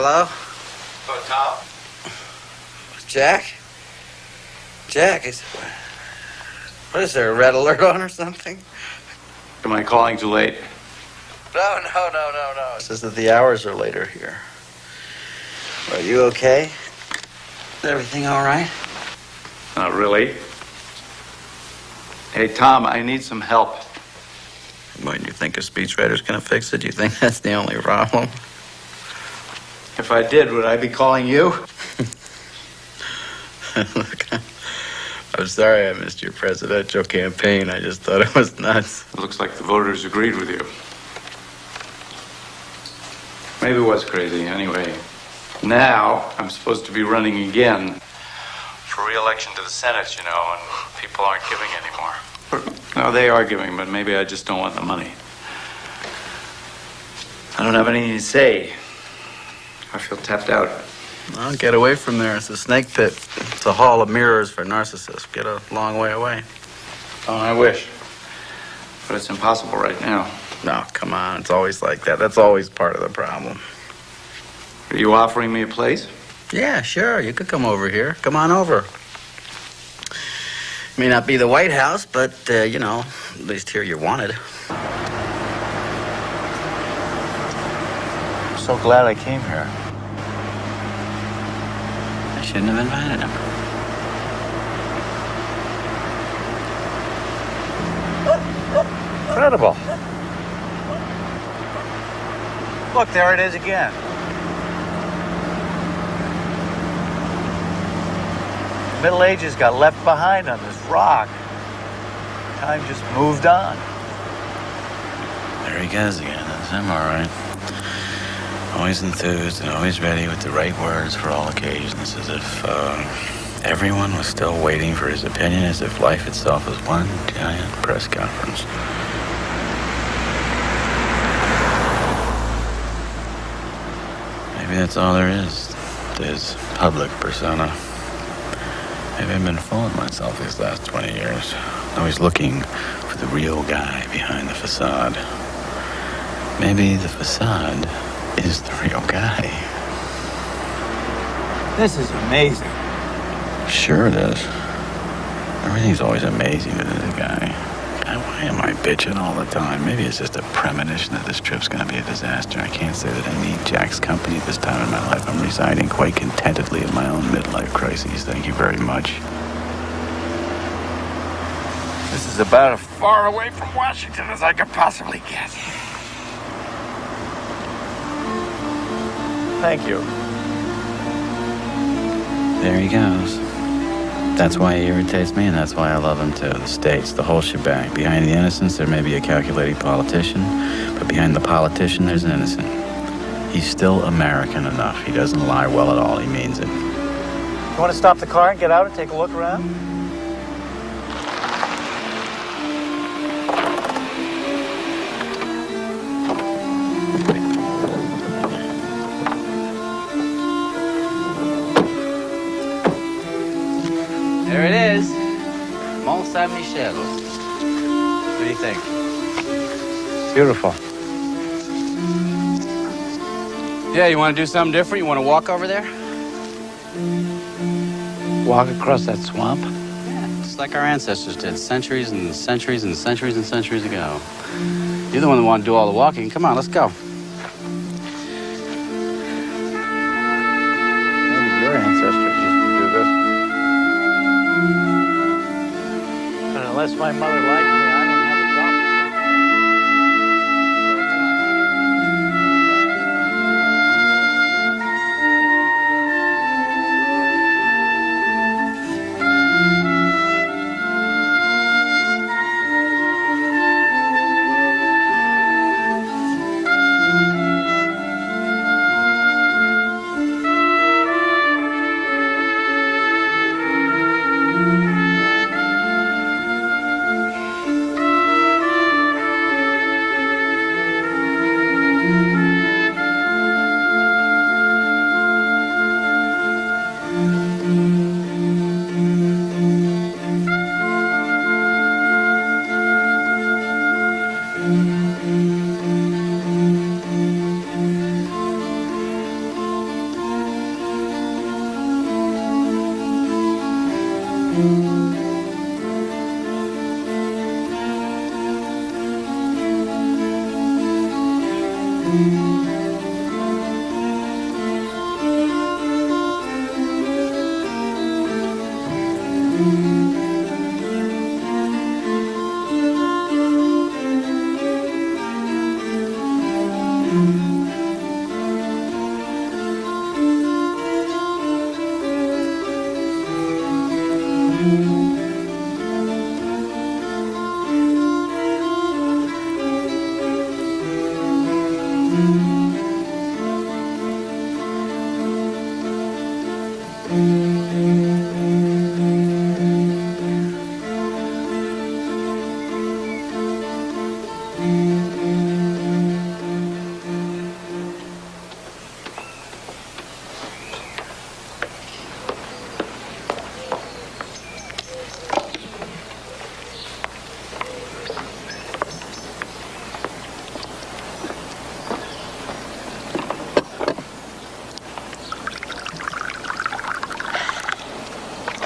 Hello? Oh, Tom? Jack? Jack, what is there, a red alert on or something? Am I calling too late? No. It says that the hours are later here. Are you okay? Is everything all right? Not really. Hey, Tom, I need some help. What, do you think a speechwriter's gonna fix it? Do you think that's the only problem? If I did, would I be calling you? Look, I'm sorry I missed your presidential campaign. I just thought it was nuts. It looks like the voters agreed with you. Maybe it was crazy. Anyway, now I'm supposed to be running again for re-election to the Senate, you know, and people aren't giving anymore. No, they are giving, but maybe I just don't want the money. I don't have anything to say. I feel tapped out. Well, get away from there. It's a snake pit. It's a hall of mirrors for narcissists. Get a long way away. Oh, I wish. But it's impossible right now. No, come on. It's always like that. That's always part of the problem. Are you offering me a place? Yeah, sure. You could come over here. Come on over. May not be the White House, but, you know, at least here you're wanted. I'm so glad I came here. I shouldn't have invited him. Incredible. Look, there it is again. The Middle Ages got left behind on this rock. Time just moved on. There he goes again. That's him, all right. Always enthused and always ready with the right words for all occasions, as if everyone was still waiting for his opinion, as if life itself was one giant press conference. Maybe that's all there is to his public persona. Maybe I've been fooling myself these last 20 years. Always looking for the real guy behind the facade. Maybe the facade is the real guy. This is amazing. Sure it is. Everything's always amazing to the guy. God, why am I bitching all the time? Maybe it's just a premonition that this trip's gonna be a disaster. I can't say that I need Jack's company at this time in my life. I'm residing quite contentedly in my own midlife crises. Thank you very much. This is about as far away from Washington as I could possibly get. Thank you. There he goes. That's why he irritates me, and that's why I love him too. The states, the whole shebang. Behind the innocence, there may be a calculating politician, but behind the politician, there's an innocent. He's still American enough. He doesn't lie well at all. He means it. You want to stop the car and get out and take a look around? There it is. Mont Saint-Michel. What do you think? Beautiful. Yeah, you want to do something different? You want to walk over there? Walk across that swamp? Yeah, just like our ancestors did centuries and centuries and centuries and centuries ago. You're the one that want to do all the walking. Come on, let's go. Maybe your ancestors used to do this. But unless my mother liked me, I don't have a problem.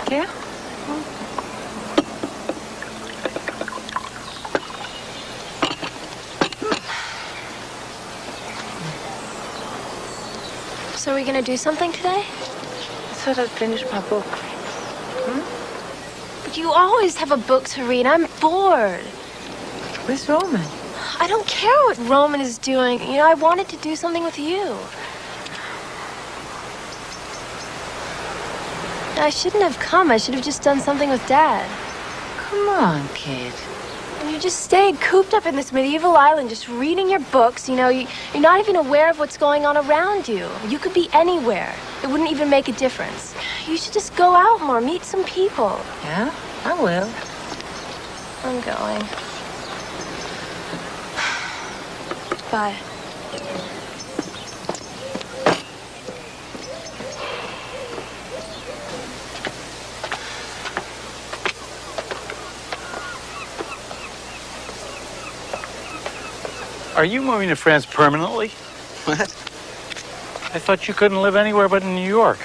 Yeah? So are we gonna do something today? I thought I'd finished my book. But you always have a book to read. I'm bored. Where's Roman? I don't care what Roman is doing. You know, I wanted to do something with you. I shouldn't have come. I should have just done something with Dad. Come on, kid. And you just stayed cooped up in this medieval island just reading your books. You know, you're not even aware of what's going on around you. You could be anywhere. It wouldn't even make a difference. You should just go out more, meet some people. Yeah, I will. I'm going. Bye. Are you moving to France permanently? What? I thought you couldn't live anywhere but in New York.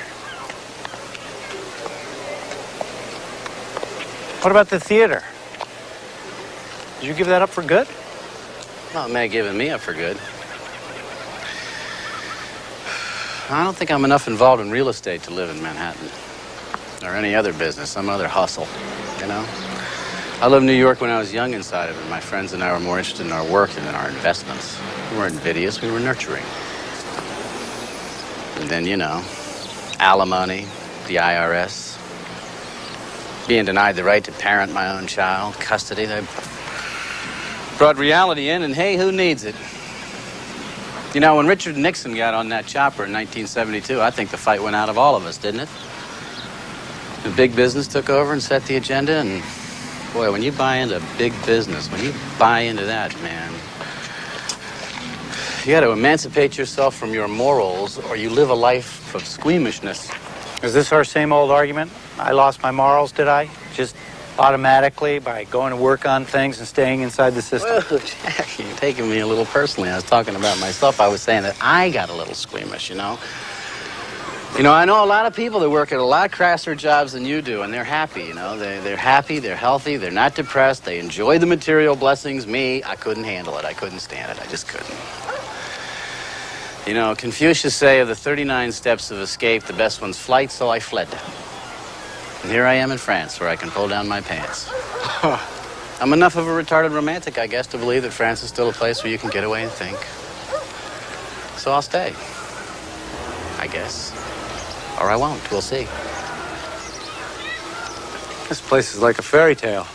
What about the theater? Did you give that up for good? Well, it may have given me up for good. I don't think I'm enough involved in real estate to live in Manhattan. Or any other business, some other hustle, you know? I lived in New York when I was young inside of it. My friends and I were more interested in our work than in our investments. We weren't invidious, we were nurturing. And then, you know, alimony, the IRS, being denied the right to parent my own child, custody. They brought reality in, and hey, who needs it? You know, when Richard Nixon got on that chopper in 1972, I think the fight went out of all of us, didn't it? The big business took over and set the agenda, and boy, when you buy into big business, when you buy into that, man, you got to emancipate yourself from your morals, or you live a life of squeamishness. Is this our same old argument? I lost my morals, did I? Just automatically by going to work on things and staying inside the system? Well, Jack, you're taking me a little personally. I was talking about myself. I was saying that I got a little squeamish, you know? You know, I know a lot of people that work at a lot crasser jobs than you do, and they're happy, you know? They're happy, they're healthy, they're not depressed, they enjoy the material blessings. Me, I couldn't handle it. I couldn't stand it. I just couldn't. You know, Confucius say of the 39 steps of escape, the best one's flight, so I fled. And here I am in France, where I can pull down my pants. I'm enough of a retarded romantic, I guess, to believe that France is still a place where you can get away and think. So I'll stay. I guess. Or I won't. We'll see. This place is like a fairy tale.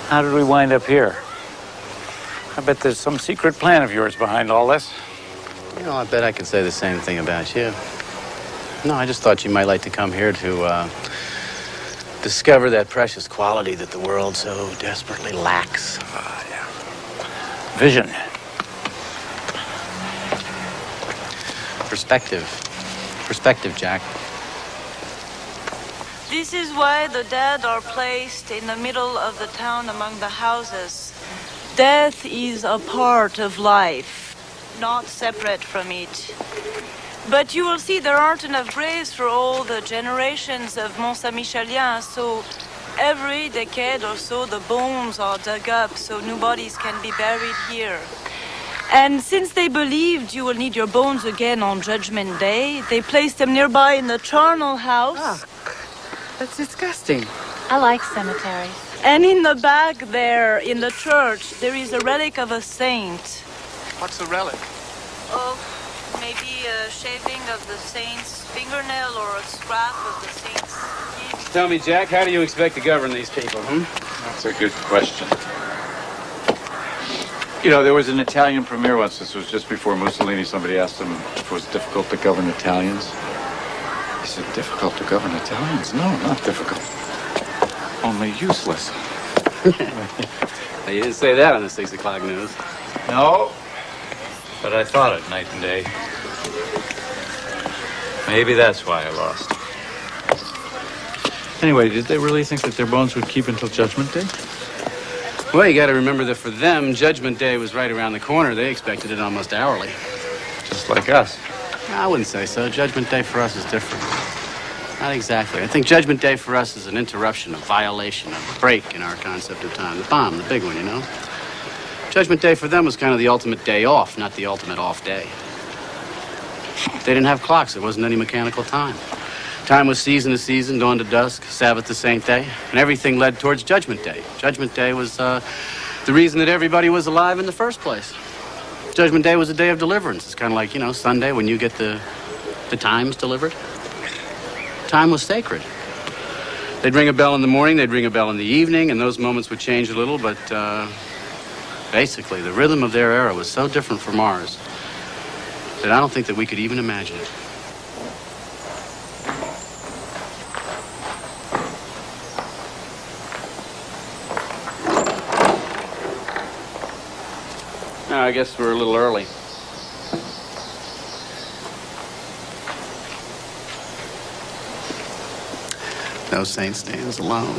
How did we wind up here? I bet there's some secret plan of yours behind all this. You know, I bet I could say the same thing about you. No, I just thought you might like to come here to discover that precious quality that the world so desperately lacks. Yeah. Vision. Perspective. Perspective, Jack. This is why the dead are placed in the middle of the town among the houses. Death is a part of life. not separate from it. But you will see there aren't enough graves for all the generations of Mont-Saint-Micheliens, so every decade or so the bones are dug up so new bodies can be buried here. And since they believed you will need your bones again on Judgment Day, they placed them nearby in the charnel house. Oh, that's disgusting. I like cemeteries. And in the back there, in the church, there is a relic of a saint. What's a relic? Oh, maybe a shaving of the saint's fingernail or a scrap of the saint's teeth. Tell me, Jack, how do you expect to govern these people, That's a good question. You know, there was an Italian premier once. This was just before Mussolini. Somebody asked him if it was difficult to govern Italians. He said, difficult to govern Italians? No, not difficult. Only useless. You didn't say that on the 6 o'clock news. No, but I thought it night and day. Maybe that's why I lost. Anyway, did they really think that their bones would keep until Judgment Day? Well, you got to remember that for them, Judgment Day was right around the corner. They expected it almost hourly. Just like us. I wouldn't say so. Judgment Day for us is different. Not exactly. I think Judgment Day for us is an interruption, a violation, a break in our concept of time. The bomb, the big one, you know? Judgment Day for them was kind of the ultimate day off, not the ultimate off day. They didn't have clocks. There wasn't any mechanical time. Time was season to season, dawn to dusk, Sabbath to Saint Day, and everything led towards Judgment Day. Judgment Day was the reason that everybody was alive in the first place. Judgment Day was a day of deliverance. It's kind of like, you know, Sunday when you get the times delivered. Time was sacred. They'd ring a bell in the morning, they'd ring a bell in the evening, and those moments would change a little, but basically the rhythm of their era was so different from ours that I don't think that we could even imagine it. No, I guess we're a little early. No saint stands alone.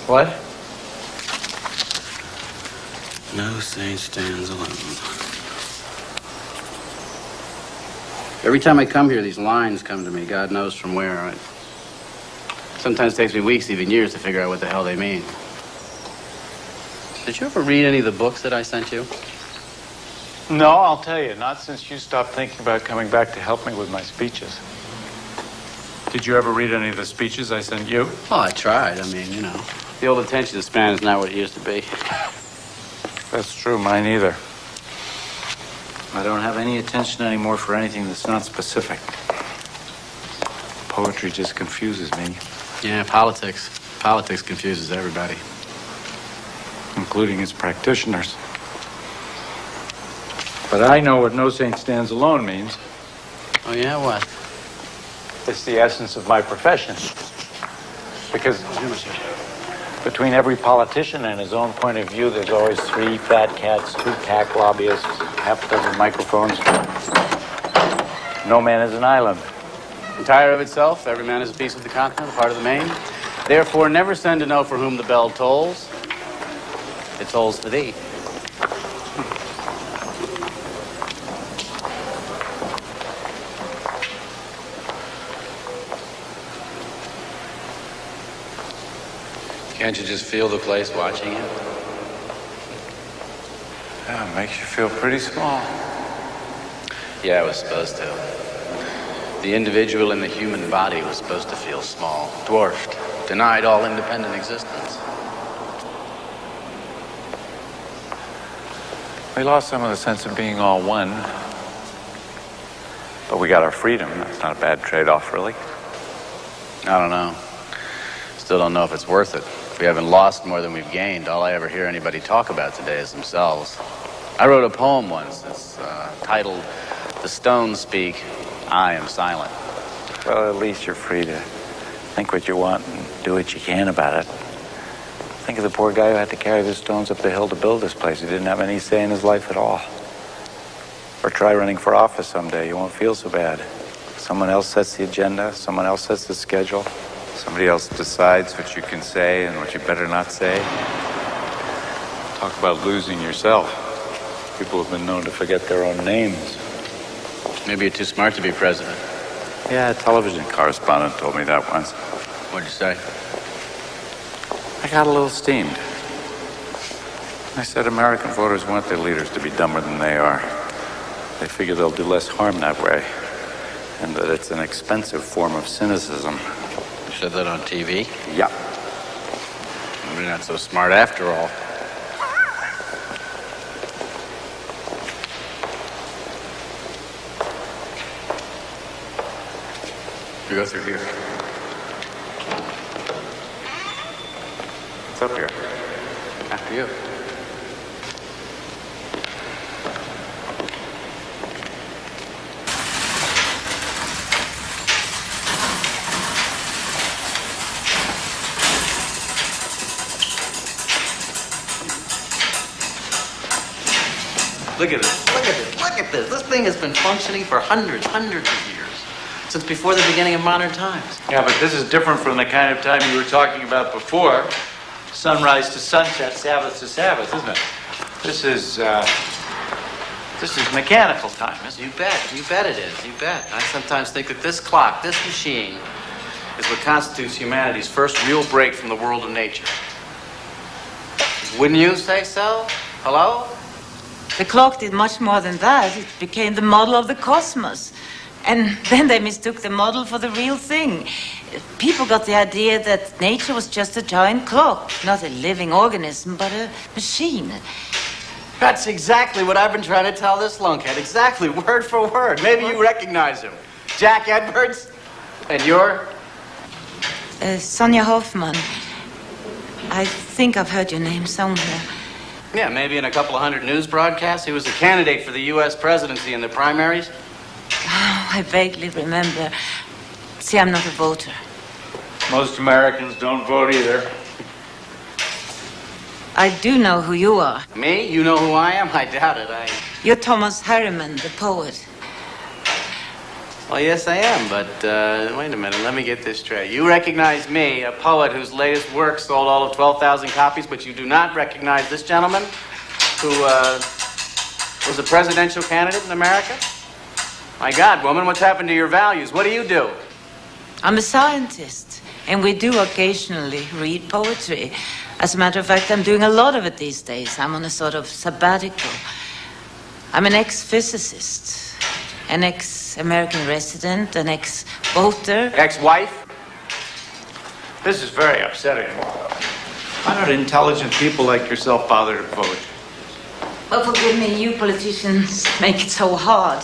What? No saint stands alone. Every time I come here, these lines come to me, God knows from where. It sometimes takes me weeks, even years, to figure out what the hell they mean. Did you ever read any of the books that I sent you? No, I'll tell you, not since you stopped thinking about coming back to help me with my speeches. Did you ever read any of the speeches I sent you? Oh, I tried. I mean, you know, the old attention span is not what it used to be. That's true, mine either. I don't have any attention anymore for anything that's not specific. Poetry just confuses me. Yeah, politics. Politics confuses everybody. Including its practitioners. But I know what no saint stands alone means. Oh, yeah? What? It's the essence of my profession. Because between every politician and his own point of view, there's always 3 fat cats, 2 PAC lobbyists, half a dozen microphones. No man is an island. Entire of itself, every man is a piece of the continent, a part of the main. Therefore, never send to know for whom the bell tolls. It tolls for thee. Can't you just feel the place watching you? Yeah, it makes you feel pretty small. Yeah, it was supposed to. The individual in the human body was supposed to feel small, dwarfed, denied all independent existence. We lost some of the sense of being all one. But we got our freedom. That's not a bad trade-off, really. I don't know. Still don't know if it's worth it. We haven't lost more than we've gained. All I ever hear anybody talk about today is themselves. I wrote a poem once. It's titled, "The Stones Speak, I Am Silent." Well, at least you're free to think what you want and do what you can about it. Think of the poor guy who had to carry the stones up the hill to build this place. He didn't have any say in his life at all. Or try running for office someday. You won't feel so bad. Someone else sets the agenda. Someone else sets the schedule. Somebody else decides what you can say and what you better not say. Talk about losing yourself. People have been known to forget their own names. Maybe you're too smart to be president. Yeah, a television correspondent told me that once. What'd you say? I got a little steamed. I said American voters want their leaders to be dumber than they are. They figure they'll do less harm that way, and that it's an expensive form of cynicism. You said that on TV? Yeah. Maybe not so smart after all. You go through here. What's up here? After you. Look at this, look at this, look at this. This thing has been functioning for hundreds of years. Since before the beginning of modern times. Yeah, but this is different from the kind of time you were talking about before. Sunrise to sunset, Sabbath to Sabbath, isn't it? This is mechanical time, isn't it? You bet it is, you bet. I sometimes think that this clock, this machine, is what constitutes humanity's first real break from the world of nature. Wouldn't you say so? Hello? The clock did much more than that. It became the model of the cosmos. And then they mistook the model for the real thing. People got the idea that nature was just a giant clock, not a living organism, but a machine. That's exactly what I've been trying to tell this lunkhead. Exactly, word for word. Maybe you recognize him. Jack Edwards? And you're? Sonia Hoffman. I think I've heard your name somewhere. Yeah, maybe in a couple of hundred news broadcasts. He was a candidate for the U.S. presidency in the primaries. Oh, I vaguely remember. See, I'm not a voter. Most Americans don't vote either. I do know who you are. Me? You know who I am? I doubt it. You're Thomas Harriman, the poet. Well, yes, I am, but wait a minute. Let me get this straight. You recognize me, a poet whose latest work sold all of 12,000 copies, but you do not recognize this gentleman who was a presidential candidate in America? My God, woman, what's happened to your values? What do you do? I'm a scientist, and we do occasionally read poetry. As a matter of fact, I'm doing a lot of it these days. I'm on a sort of sabbatical. I'm an ex-physicist, an ex-American resident, an ex-voter. Ex-wife? This is very upsetting. Why don't intelligent people like yourself bother to vote? Well, forgive me, you politicians make it so hard.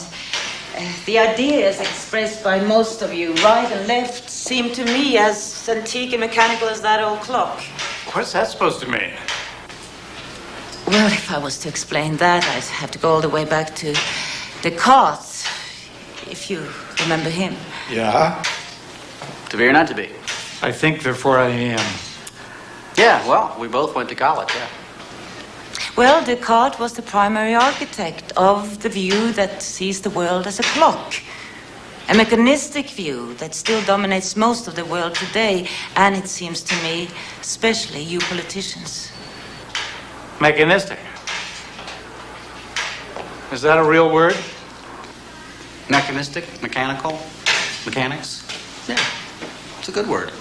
The ideas expressed by most of you, right and left, seem to me as antique and mechanical as that old clock. What's that supposed to mean? Well, if I was to explain that, I'd have to go all the way back to Descartes, if you remember him. Yeah? To be or not to be? I think, therefore I am. Yeah, well, we both went to college, yeah. Well, Descartes was the primary architect of the view that sees the world as a clock. A mechanistic view that still dominates most of the world today, and it seems to me, especially you politicians. Mechanistic. Is that a real word? Mechanistic, mechanical, mechanics? Yeah, it's a good word.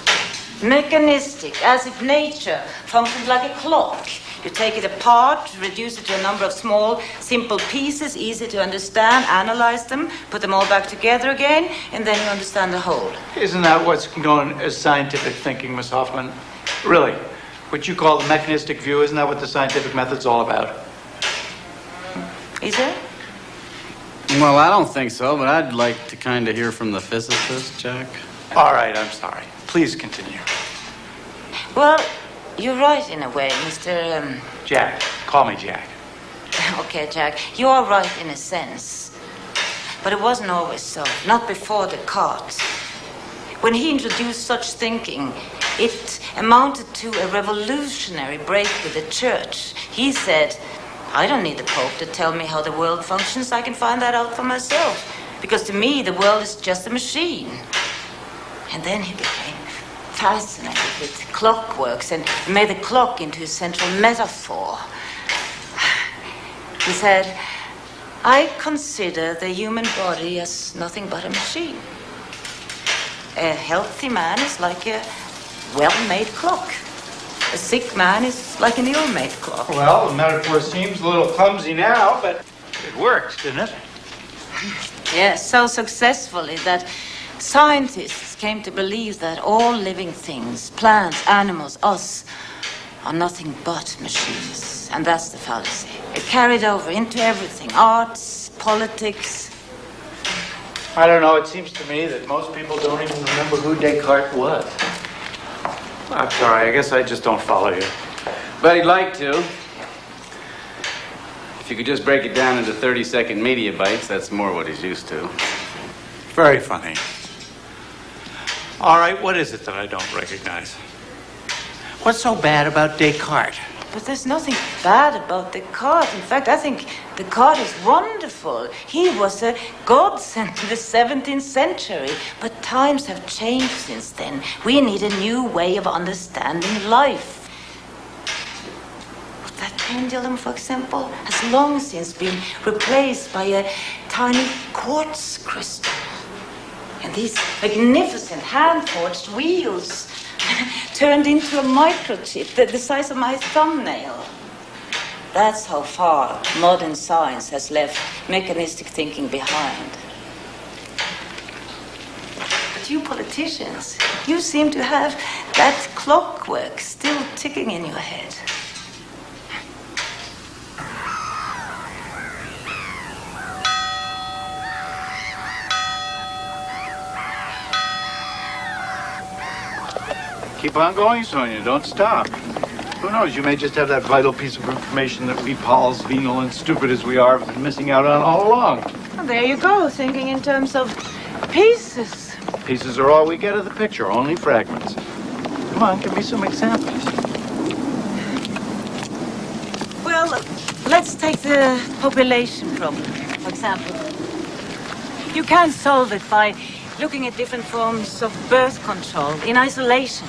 Mechanistic, as if nature functions like a clock. You take it apart, reduce it to a number of small, simple pieces, easy to understand, analyze them, put them all back together again, and then you understand the whole. Isn't that what's known as scientific thinking, Miss Hoffman? Really? What you call the mechanistic view, isn't that what the scientific method's all about? Is it? Well, I don't think so, but I'd like to kind of hear from the physicist, Jack. All right, I'm sorry. Please continue. Well, you're right in a way, Mr. Jack. Call me Jack. Okay, Jack, you are right in a sense. But it wasn't always so, not before Descartes. When he introduced such thinking, it amounted to a revolutionary break with the church. He said, I don't need the Pope to tell me how the world functions. I can find that out for myself. Because to me, the world is just a machine. And then he became fascinated with clockworks and made the clock into a central metaphor. He said, I consider the human body as nothing but a machine. A healthy man is like a well-made clock. A sick man is like an ill-made clock. Well, the metaphor seems a little clumsy now, but it works, didn't it? Yes, so successfully that scientists came to believe that all living things, plants, animals, us, are nothing but machines. And that's the fallacy. It carried over into everything, arts, politics. I don't know, it seems to me that most people don't even remember who Descartes was. I'm sorry, I guess I just don't follow you. But he'd like to. If you could just break it down into 30-second media bites, that's more what he's used to. Very funny. All right, what is it that I don't recognize? What's so bad about Descartes? But there's nothing bad about Descartes. In fact, I think Descartes is wonderful. He was a godsend to the 17th century. But times have changed since then. We need a new way of understanding life. That pendulum, for example, has long since been replaced by a tiny quartz crystal. And these magnificent hand-forged wheels turned into a microchip the size of my thumbnail. That's how far modern science has left mechanistic thinking behind. But you politicians, you seem to have that clockwork still ticking in your head. Keep on going, Sonia. Don't stop. Who knows? You may just have that vital piece of information that we Pauls, venal and stupid as we are, have been missing out on all along. Well, there you go, thinking in terms of pieces. Pieces are all we get of the picture, only fragments. Come on, give me some examples. Well, let's take the population problem, for example. You can't solve it by looking at different forms of birth control in isolation.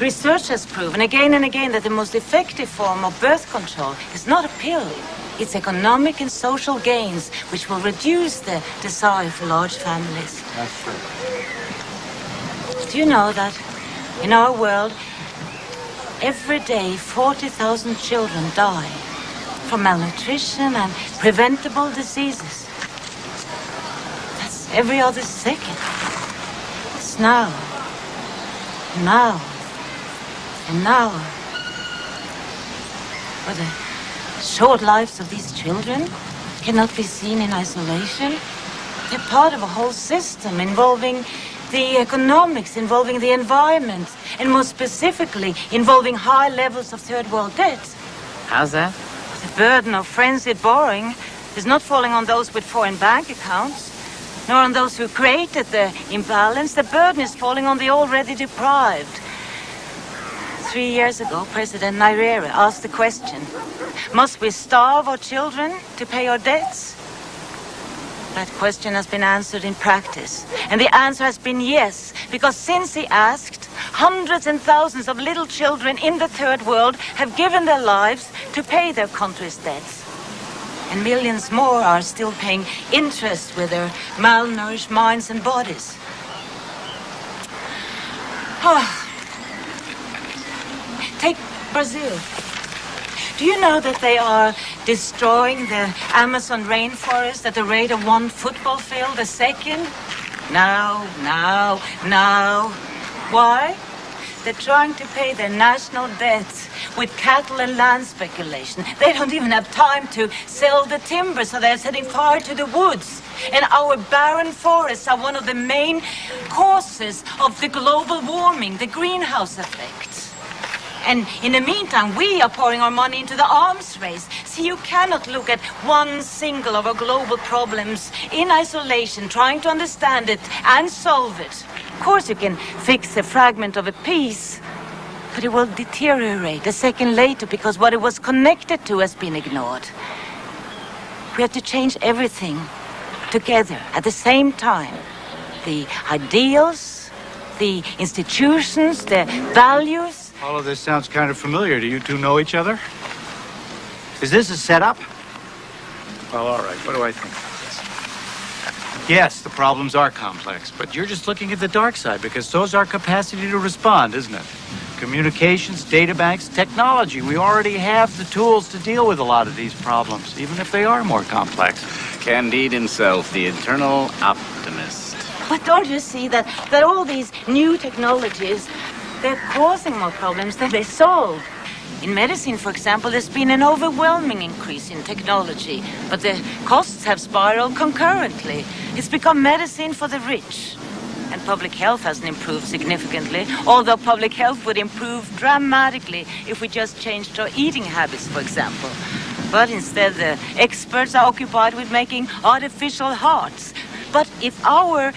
Research has proven again and again that the most effective form of birth control is not a pill. It's economic and social gains which will reduce the desire for large families. That's true. Do you know that in our world, every day 40,000 children die from malnutrition and preventable diseases? That's every other second. It's now, and now. But the short lives of these children cannot be seen in isolation. They're part of a whole system involving the economics, involving the environment, and more specifically, involving high levels of third world debt. How's that? The burden of frenzied borrowing is not falling on those with foreign bank accounts, nor on those who created the imbalance. The burden is falling on the already deprived. 3 years ago, President Nyerere asked the question, must we starve our children to pay our debts? That question has been answered in practice. And the answer has been yes, because since he asked, hundreds and thousands of little children in the third world have given their lives to pay their country's debts. And millions more are still paying interest with their malnourished minds and bodies. Take Brazil. Do you know that they are destroying the Amazon rainforest at the rate of 1 football field a second? No. Why? They're trying to pay their national debts with cattle and land speculation. They don't even have time to sell the timber, so they're setting fire to the woods. And our barren forests are one of the main causes of the global warming, the greenhouse effect. And in the meantime, we are pouring our money into the arms race. See, you cannot look at one single of our global problems in isolation, trying to understand it and solve it. Of course, you can fix a fragment of a piece, but it will deteriorate a second later because what it was connected to has been ignored. We have to change everything together at the same time. The ideals, the institutions, the values. All of this sounds kind of familiar. Do you two know each other? Is this a setup? Well, all right. What do I think of this? Yes, the problems are complex, but you're just looking at the dark side because so's our capacity to respond, isn't it? Communications, data banks, technology. We already have the tools to deal with a lot of these problems, even if they are more complex. Candide himself, the eternal optimist. But don't you see that all these new technologies, they're causing more problems than they solve? In medicine, for example, there's been an overwhelming increase in technology, but the costs have spiraled concurrently. It's become medicine for the rich. And public health hasn't improved significantly, although public health would improve dramatically if we just changed our eating habits, for example. But instead, the experts are occupied with making artificial hearts. But if our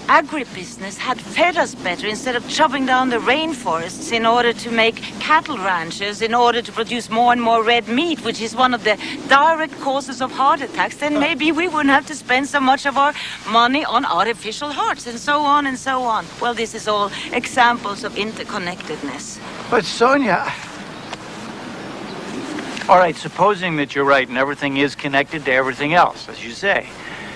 agribusiness had fed us better instead of chopping down the rainforests in order to make cattle ranches, in order to produce more and more red meat, which is one of the direct causes of heart attacks, then maybe we wouldn't have to spend so much of our money on artificial hearts, and so on and so on. Well, this is all examples of interconnectedness. But Sonia... All right, supposing that you're right and everything is connected to everything else, as you say.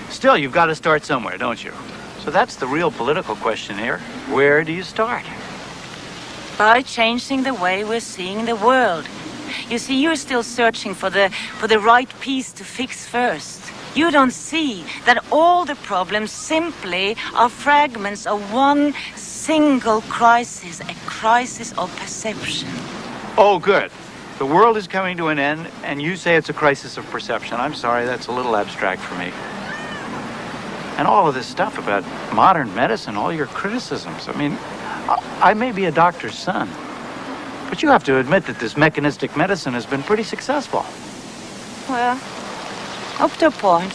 Still, you've got to start somewhere, don't you? So that's the real political question here. Where do you start? By changing the way we're seeing the world. You see, you're still searching for the right piece to fix first. You don't see that all the problems simply are fragments of one single crisis, a crisis of perception. Oh, good. The world is coming to an end, and you say it's a crisis of perception. I'm sorry, that's a little abstract for me. And all of this stuff about modern medicine, all your criticisms. I mean, I may be a doctor's son, but you have to admit that this mechanistic medicine has been pretty successful. Well, up to a point.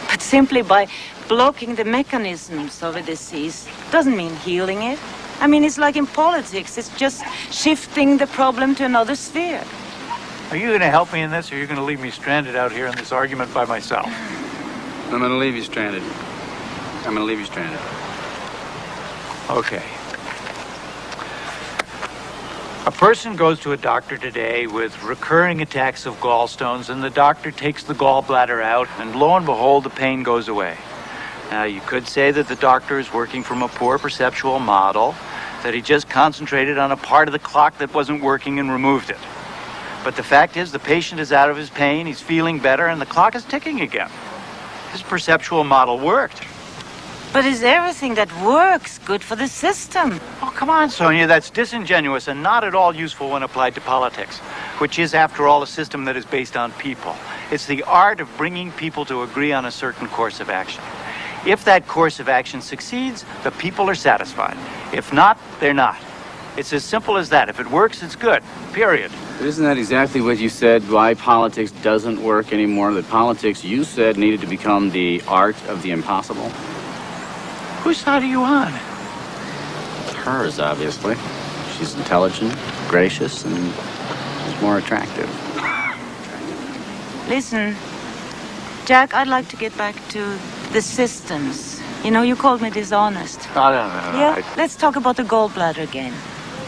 But simply by blocking the mechanisms of a disease doesn't mean healing it. I mean, it's like in politics. It's just shifting the problem to another sphere. Are you going to help me in this, or are you going to leave me stranded out here in this argument by myself? I'm going to leave you stranded. I'm going to leave you stranded. Okay. A person goes to a doctor today with recurring attacks of gallstones, and the doctor takes the gallbladder out, and lo and behold, the pain goes away. Now, you could say that the doctor is working from a poor perceptual model, that he just concentrated on a part of the clock that wasn't working and removed it. But the fact is, the patient is out of his pain, he's feeling better, and the clock is ticking again. His perceptual model worked. But is everything that works good for the system? Oh, come on, Sonia, that's disingenuous and not at all useful when applied to politics, which is, after all, a system that is based on people. It's the art of bringing people to agree on a certain course of action. If that course of action succeeds, the people are satisfied. If not, they're not. It's as simple as that. If it works, it's good. Period. But isn't that exactly what you said, why politics doesn't work anymore? That politics, you said, needed to become the art of the impossible? Whose side are you on? Hers, obviously. She's intelligent, gracious, and she's more attractive. Listen, Jack, I'd like to get back to the systems. You know, you called me dishonest. No. Yeah? Let's talk about the gallbladder again.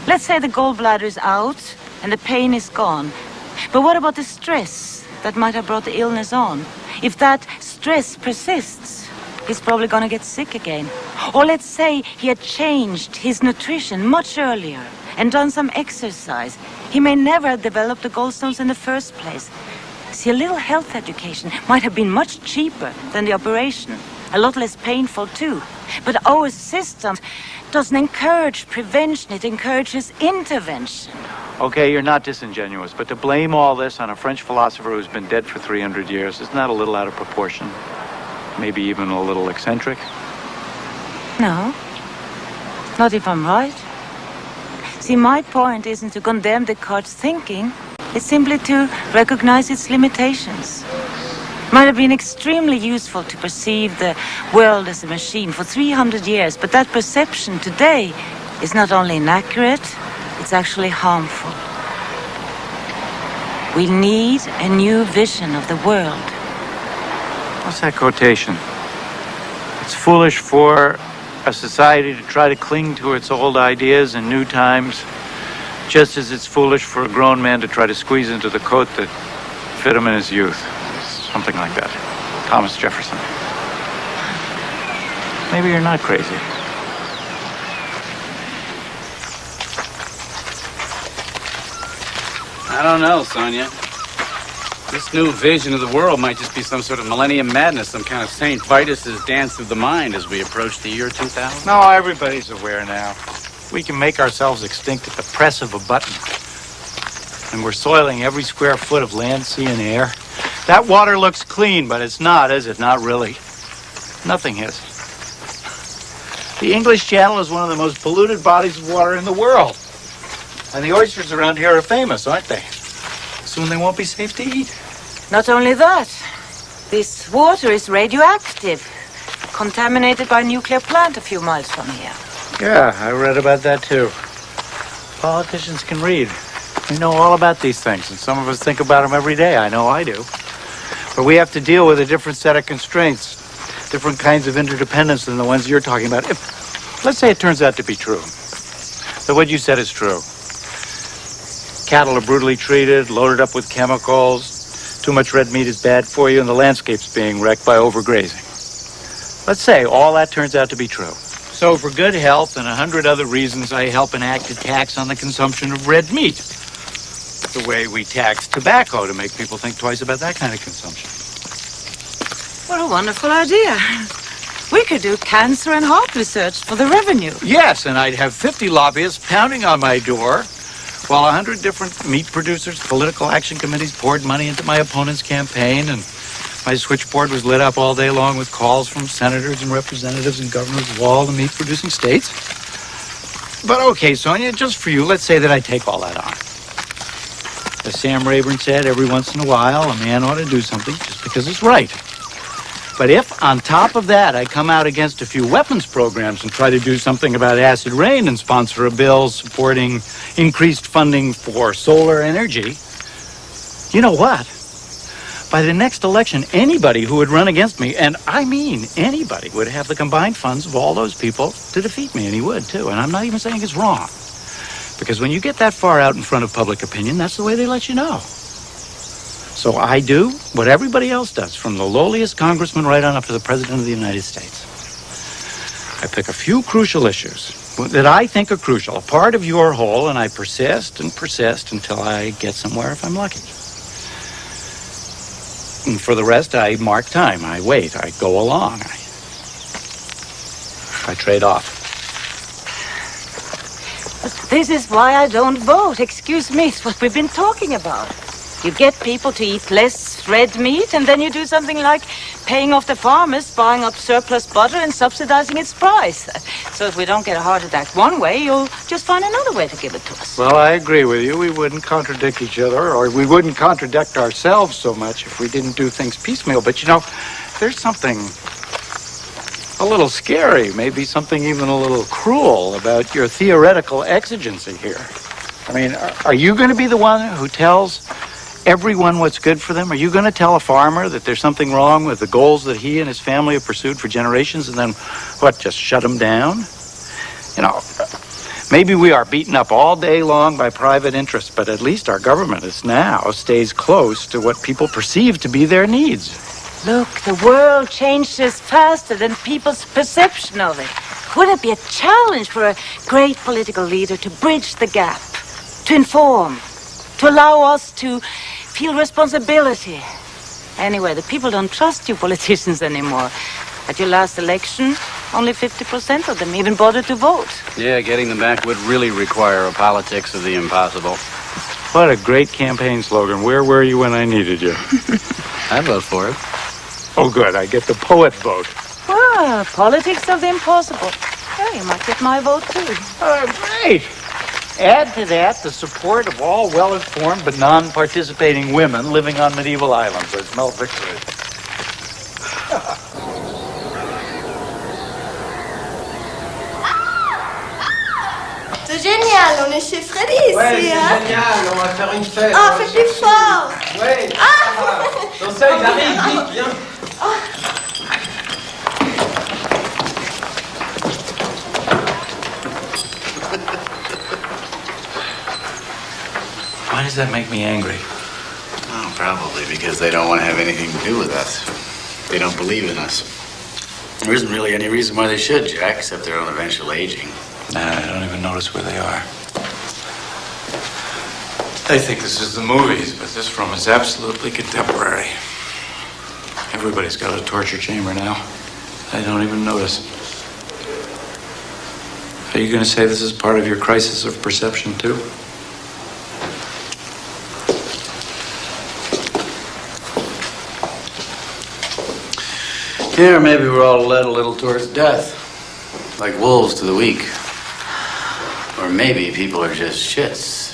Let's say the gallbladder is out and the pain is gone. But what about the stress that might have brought the illness on? If that stress persists, he's probably going to get sick again. Or let's say he had changed his nutrition much earlier and done some exercise. He may never have developed the gallstones in the first place. See, a little health education might have been much cheaper than the operation. A lot less painful, too. But our system doesn't encourage prevention. It encourages intervention. Okay, you're not disingenuous, but to blame all this on a French philosopher who's been dead for 300 years, isn't that a little out of proportion? Maybe even a little eccentric? No. Not if I'm right. See, my point isn't to condemn Descartes' thinking. It's simply to recognize its limitations. Might have been extremely useful to perceive the world as a machine for 300 years, but that perception today is not only inaccurate, it's actually harmful. We need a new vision of the world. What's that quotation? It's foolish for a society to try to cling to its old ideas in new times, just as it's foolish for a grown man to try to squeeze into the coat that fit him in his youth. Something like that. Thomas Jefferson. Maybe you're not crazy. I don't know, Sonia. This new vision of the world might just be some sort of millennium madness, some kind of St. Vitus's dance of the mind as we approach the year 2000. No, everybody's aware now. We can make ourselves extinct at the press of a button. And we're soiling every square foot of land, sea, and air. That water looks clean, but it's not, is it? Not really. Nothing is. The English Channel is one of the most polluted bodies of water in the world. And the oysters around here are famous, aren't they? Soon they won't be safe to eat. Not only that, this water is radioactive, contaminated by a nuclear plant a few miles from here. Yeah, I read about that too. Politicians can read. We know all about these things, and some of us think about them every day. I know I do. But we have to deal with a different set of constraints, different kinds of interdependence than the ones you're talking about. Let's say it turns out to be true. So what you said is true. Cattle are brutally treated, loaded up with chemicals. Too much red meat is bad for you, and the landscape's being wrecked by overgrazing. Let's say all that turns out to be true. So for good health and 100 other reasons, I help enact a tax on the consumption of red meat. The way we tax tobacco to make people think twice about that kind of consumption. What a wonderful idea. We could do cancer and heart research for the revenue. Yes, and I'd have 50 lobbyists pounding on my door while 100 different meat producers, political action committees poured money into my opponent's campaign, and my switchboard was lit up all day long with calls from senators and representatives and governors of all the meat-producing states. But okay, Sonia, just for you, let's say that I take all that on. As Sam Rayburn said, every once in a while, a man ought to do something just because it's right. But if, on top of that, I come out against a few weapons programs and try to do something about acid rain and sponsor a bill supporting increased funding for solar energy, you know what? By the next election, anybody who would run against me, and I mean anybody, would have the combined funds of all those people to defeat me, and he would, too. And I'm not even saying it's wrong. Because when you get that far out in front of public opinion, that's the way they let you know. So I do what everybody else does, from the lowliest congressman right on up to the President of the United States. I pick a few crucial issues that I think are crucial, a part of your whole, and I persist and persist until I get somewhere if I'm lucky. And for the rest, I mark time. I wait. I go along. I trade off. But this is why I don't vote. Excuse me, it's what we've been talking about. You get people to eat less red meat, and then you do something like paying off the farmers, buying up surplus butter and subsidizing its price. So if we don't get a heart attack one way, you'll just find another way to give it to us. Well, I agree with you. We wouldn't contradict each other, or we wouldn't contradict ourselves so much if we didn't do things piecemeal. But, you know, there's something a little scary, maybe something even a little cruel about your theoretical exigency here. I mean, are you going to be the one who tells everyone what's good for them? Are you going to tell a farmer that there's something wrong with the goals that he and his family have pursued for generations and then, what, just shut them down? You know, maybe we are beaten up all day long by private interests, but at least our government is now stays close to what people perceive to be their needs. Look, the world changes faster than people's perception of it. Wouldn't it be a challenge for a great political leader to bridge the gap, to inform, to allow us to feel responsibility? Anyway, the people don't trust you politicians anymore. At your last election, only 50% of them even bothered to vote. Yeah, getting them back would really require a politics of the impossible. What a great campaign slogan. Where were you when I needed you? I'd vote for it. Oh, good. I get the poet vote. Ah, politics of the impossible. Well, you might get my vote, too. Oh, great. Add to that the support of all well-informed but non-participating women living on medieval islands, as Mel Victor is. C'est génial, on est chez Freddy ici, Ouais, c'est hein? génial, on va faire une fête. Ah, fais plus fort! Ouais, Ah! dans ça, il arrive, vite, viens. Why does that make me angry? Oh, Probably because they don't want to have anything to do with us. They don't believe in us. There isn't really any reason why they should, Jack, except their own eventual aging. Nah, I don't even notice where they are. They think this is the movies, but this room is absolutely contemporary. Everybody's got a torture chamber now. I don't even notice. Are you going to say this is part of your crisis of perception, too? Yeah, or maybe we're all led a little towards death. Like wolves to the weak. Or maybe people are just shits.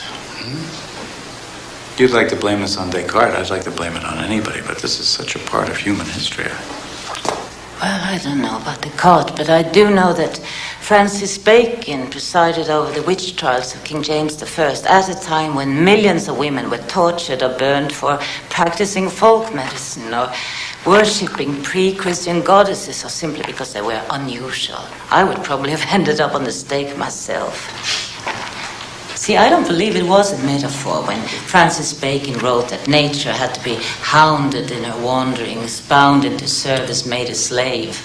You'd like to blame this on Descartes. I'd like to blame it on anybody, but this is such a part of human history. Well, I don't know about Descartes, but I do know that Francis Bacon presided over the witch trials of King James I at a time when millions of women were tortured or burned for practicing folk medicine or worshipping pre-Christian goddesses or simply because they were unusual. I would probably have ended up on the stake myself. See, I don't believe it was a metaphor when Francis Bacon wrote that nature had to be hounded in her wanderings, bound into service, made a slave.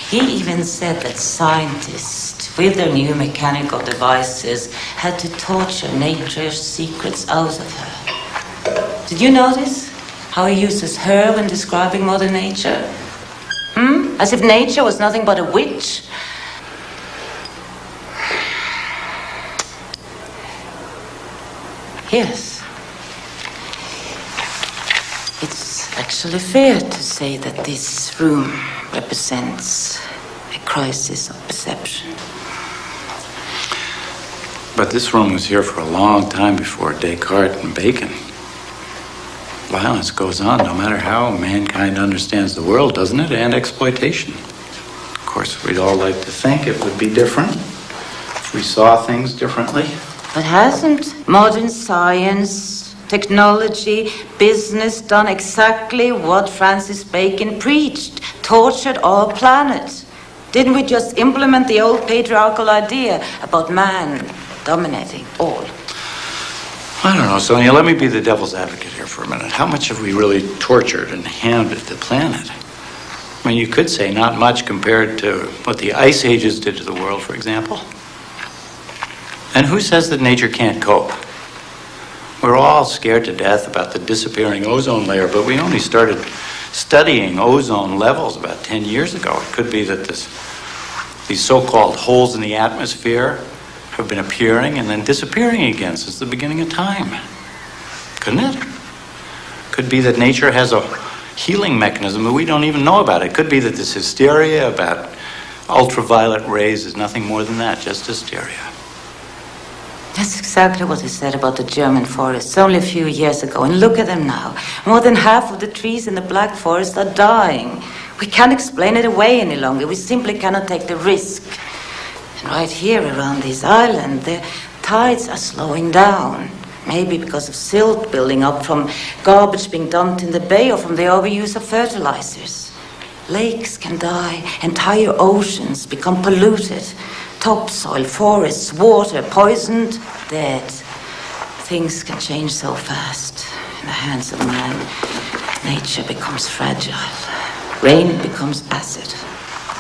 He even said that scientists, with their new mechanical devices, had to torture nature's secrets out of her. Did you notice how he uses her when describing Mother Nature? As if nature was nothing but a witch. Yes. It's actually fair to say that this room represents a crisis of perception. But this room was here for a long time before Descartes and Bacon. Violence goes on no matter how mankind understands the world, doesn't it? And exploitation. Of course, we'd all like to think it would be different if we saw things differently. But hasn't modern science, technology, business done exactly what Francis Bacon preached? Tortured our planet. Didn't we just implement the old patriarchal idea about man dominating all? I don't know, Sonia. Let me be the devil's advocate here for a minute. How much have we really tortured and hounded the planet? I mean, you could say not much compared to what the ice ages did to the world, for example. And who says that nature can't cope? We're all scared to death about the disappearing ozone layer, but we only started studying ozone levels about 10 years ago. It could be that these so-called holes in the atmosphere have been appearing and then disappearing again since the beginning of time. Couldn't it? Could be that nature has a healing mechanism that we don't even know about. It could be that this hysteria about ultraviolet rays is nothing more than that, just hysteria. That's exactly what he said about the German forests only a few years ago. And look at them now. More than half of the trees in the Black Forest are dying. We can't explain it away any longer. We simply cannot take the risk. And right here around this island, the tides are slowing down. Maybe because of silt building up from garbage being dumped in the bay or from the overuse of fertilizers. Lakes can die. Entire oceans become polluted. Topsoil, forests, water, poisoned, dead. Things can change so fast. In the hands of man, nature becomes fragile. Rain becomes acid.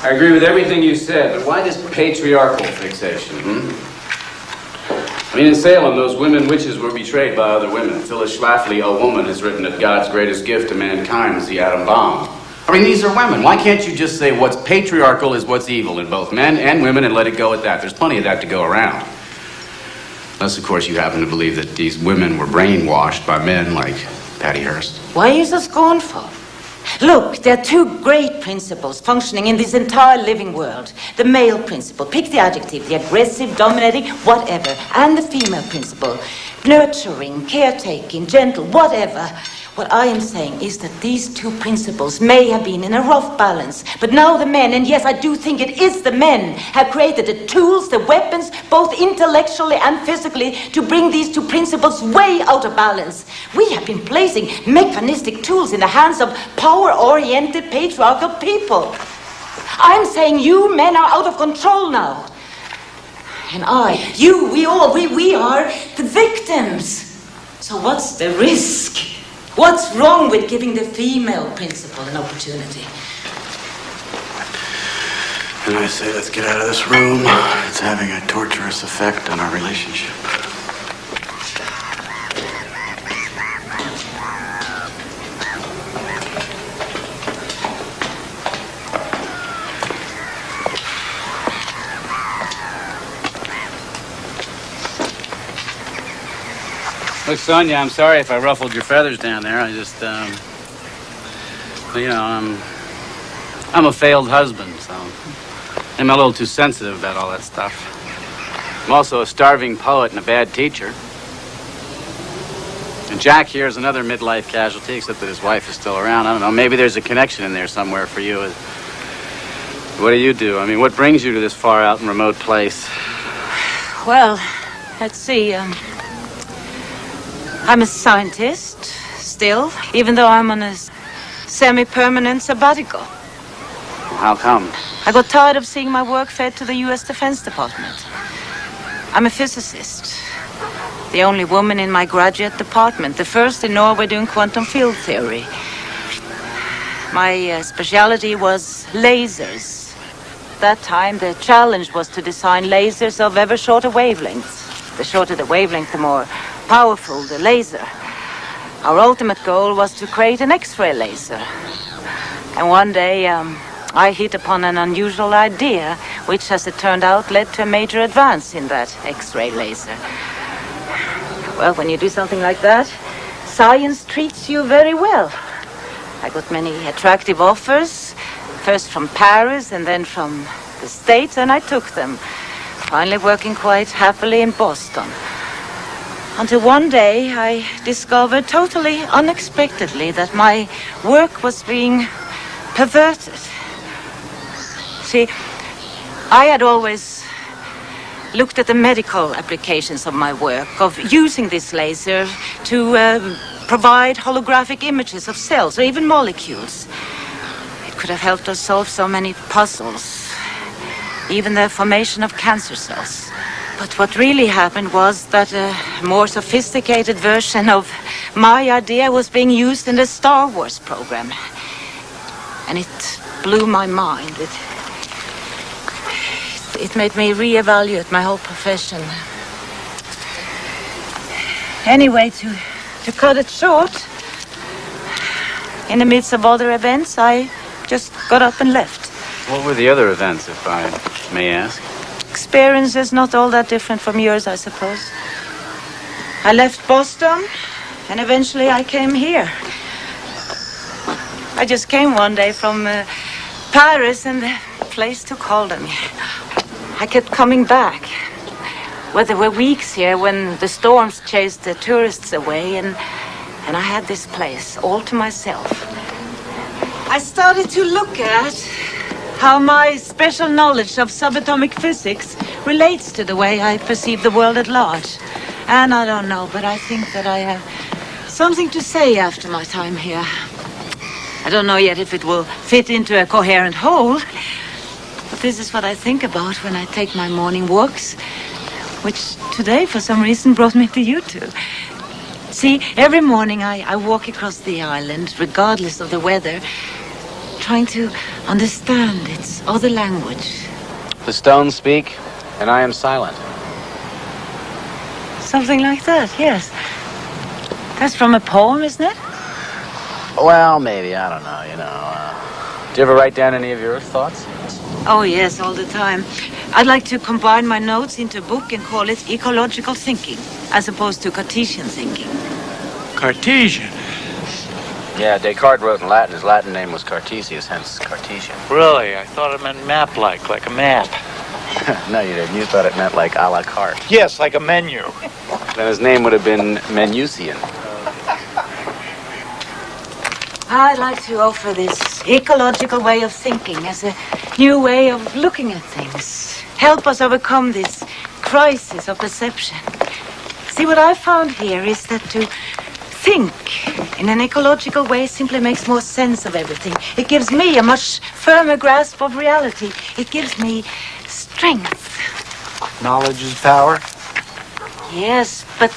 I agree with everything you said, but why this patriarchal fixation, I mean, in Salem, those women witches were betrayed by other women. Phyllis Schlafly, a woman, has written that God's greatest gift to mankind is the atom bomb. I mean, these are women. Why can't you just say what's patriarchal is what's evil in both men and women and let it go at that? There's plenty of that to go around. Unless, of course, you happen to believe that these women were brainwashed by men like Patty Hearst. Why are you so scornful? Look, there are two great principles functioning in this entire living world. The male principle, pick the adjective, the aggressive, dominating, whatever. And the female principle, nurturing, caretaking, gentle, whatever. What I am saying is that these two principles may have been in a rough balance, but now the men, and yes, I do think it is the men, have created the tools, the weapons, both intellectually and physically, to bring these two principles way out of balance. We have been placing mechanistic tools in the hands of power-oriented patriarchal people. I'm saying you men are out of control now. And I, you, we all, we are the victims. So what's the risk? What's wrong with giving the female principal an opportunity? And I say, let's get out of this room. It's having a torturous effect on our relationship. Look, Sonia, I'm sorry if I ruffled your feathers down there. I just, you know, I'm a failed husband, so I'm a little too sensitive about all that stuff. I'm also a starving poet and a bad teacher. And Jack here is another midlife casualty, except that his wife is still around. I don't know, maybe there's a connection in there somewhere for you. What do you do? I mean, what brings you to this far out and remote place? Well, let's see. I'm a scientist, still, even though I'm on a semi-permanent sabbatical. How come? I got tired of seeing my work fed to the U.S. Defense Department. I'm a physicist, the only woman in my graduate department, the first in Norway doing quantum field theory. My specialty was lasers. At that time, the challenge was to design lasers of ever shorter wavelengths. The shorter the wavelength, the more powerful the laser. Our ultimate goal was to create an X-ray laser. And one day, I hit upon an unusual idea, which, as it turned out, led to a major advance in that X-ray laser. Well, when you do something like that, science treats you very well. I got many attractive offers, first from Paris and then from the States, and I took them, finally working quite happily in Boston. Until one day, I discovered totally unexpectedly that my work was being perverted. See, I had always looked at the medical applications of my work, of using this laser to provide holographic images of cells or even molecules. It could have helped us solve so many puzzles, even the formation of cancer cells. But what really happened was that a more sophisticated version of my idea was being used in the Star Wars program. And it blew my mind. It made me reevaluate my whole profession. Anyway, to cut it short, in the midst of other events, I just got up and left. What were the other events, if I may ask? Experiences not all that different from yours, I suppose. I left Boston, and eventually I came here. I just came one day from Paris, and the place took hold of me. I kept coming back. Well, there were weeks here when the storms chased the tourists away, and I had this place all to myself. I started to look at how my special knowledge of subatomic physics relates to the way I perceive the world at large. And I don't know, but I think that I have something to say after my time here. I don't know yet if it will fit into a coherent whole, but this is what I think about when I take my morning walks, which today, for some reason, brought me to you two. See, every morning I walk across the island, regardless of the weather, trying to understand its other language. The stones speak, and I am silent. Something like that, yes. That's from a poem, isn't it? Well, maybe, I don't know, you know. Do you ever write down any of your thoughts? Oh, yes, all the time. I'd like to combine my notes into a book and call it ecological thinking, as opposed to Cartesian thinking. Cartesian? Yeah, Descartes wrote in Latin. His Latin name was Cartesius, hence Cartesian. Really? I thought it meant map-like a map. No, you didn't. You thought it meant like a la carte. Yes, like a menu. Then his name would have been Menusian. I'd like to offer this ecological way of thinking as a new way of looking at things. Help us overcome this crisis of perception. See, what I found here is that to think in an ecological way simply makes more sense of everything. It gives me a much firmer grasp of reality. It gives me strength. Knowledge is power? Yes, but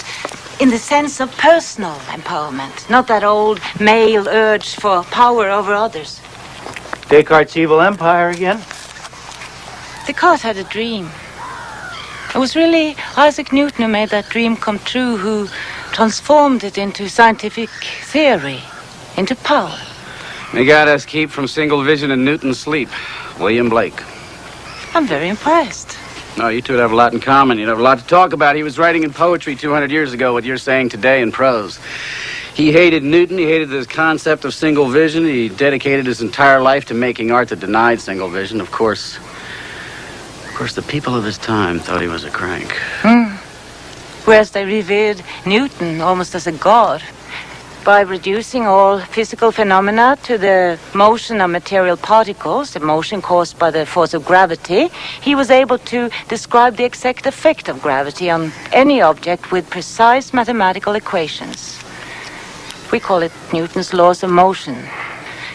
in the sense of personal empowerment, not that old male urge for power over others. Descartes' evil empire again? Descartes had a dream. It was really Isaac Newton who made that dream come true, who transformed it into scientific theory, into power. They got us keep from single vision and Newton's sleep. William Blake. I'm very impressed. No, you two would have a lot in common. You'd have a lot to talk about. He was writing in poetry 200 years ago what you're saying today in prose. He hated Newton. He hated the concept of single vision. He dedicated his entire life to making art that denied single vision. Of course, the people of his time thought he was a crank. Whereas they revered Newton almost as a god. By reducing all physical phenomena to the motion of material particles, the motion caused by the force of gravity, he was able to describe the exact effect of gravity on any object with precise mathematical equations. We call it Newton's laws of motion.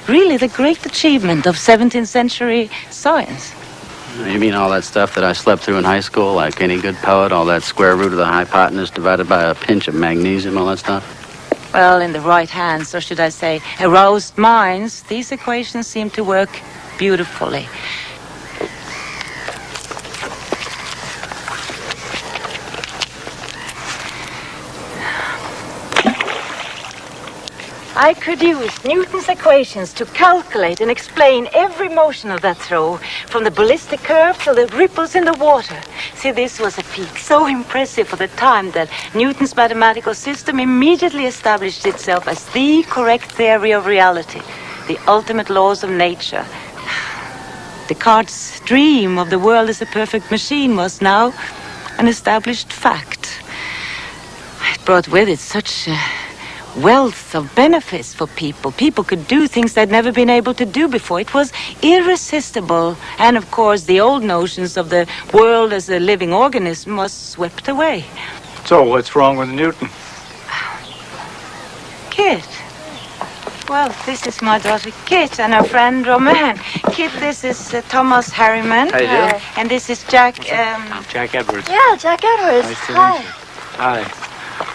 Really the great achievement of 17th century science. You mean all that stuff that I slept through in high school, like any good poet, all that square root of the hypotenuse divided by a pinch of magnesium, all that stuff? Well, in the right hands, or should I say, aroused minds, these equations seem to work beautifully. I could use Newton's equations to calculate and explain every motion of that throw, from the ballistic curve to the ripples in the water. See, this was a feat so impressive for the time that Newton's mathematical system immediately established itself as the correct theory of reality, the ultimate laws of nature. Descartes' dream of the world as a perfect machine was now an established fact. It brought with it such wealth of benefits for people. People could do things they'd never been able to do before. It was irresistible. And of course, the old notions of the world as a living organism was swept away. So what's wrong with Newton? Kit. Well, this is my daughter Kit and her friend Romain. Kit, this is Thomas Harriman. How you doing? And this is Jack, Jack Edwards. Yeah, Jack Edwards. Nice to Hi. meet you. Hi.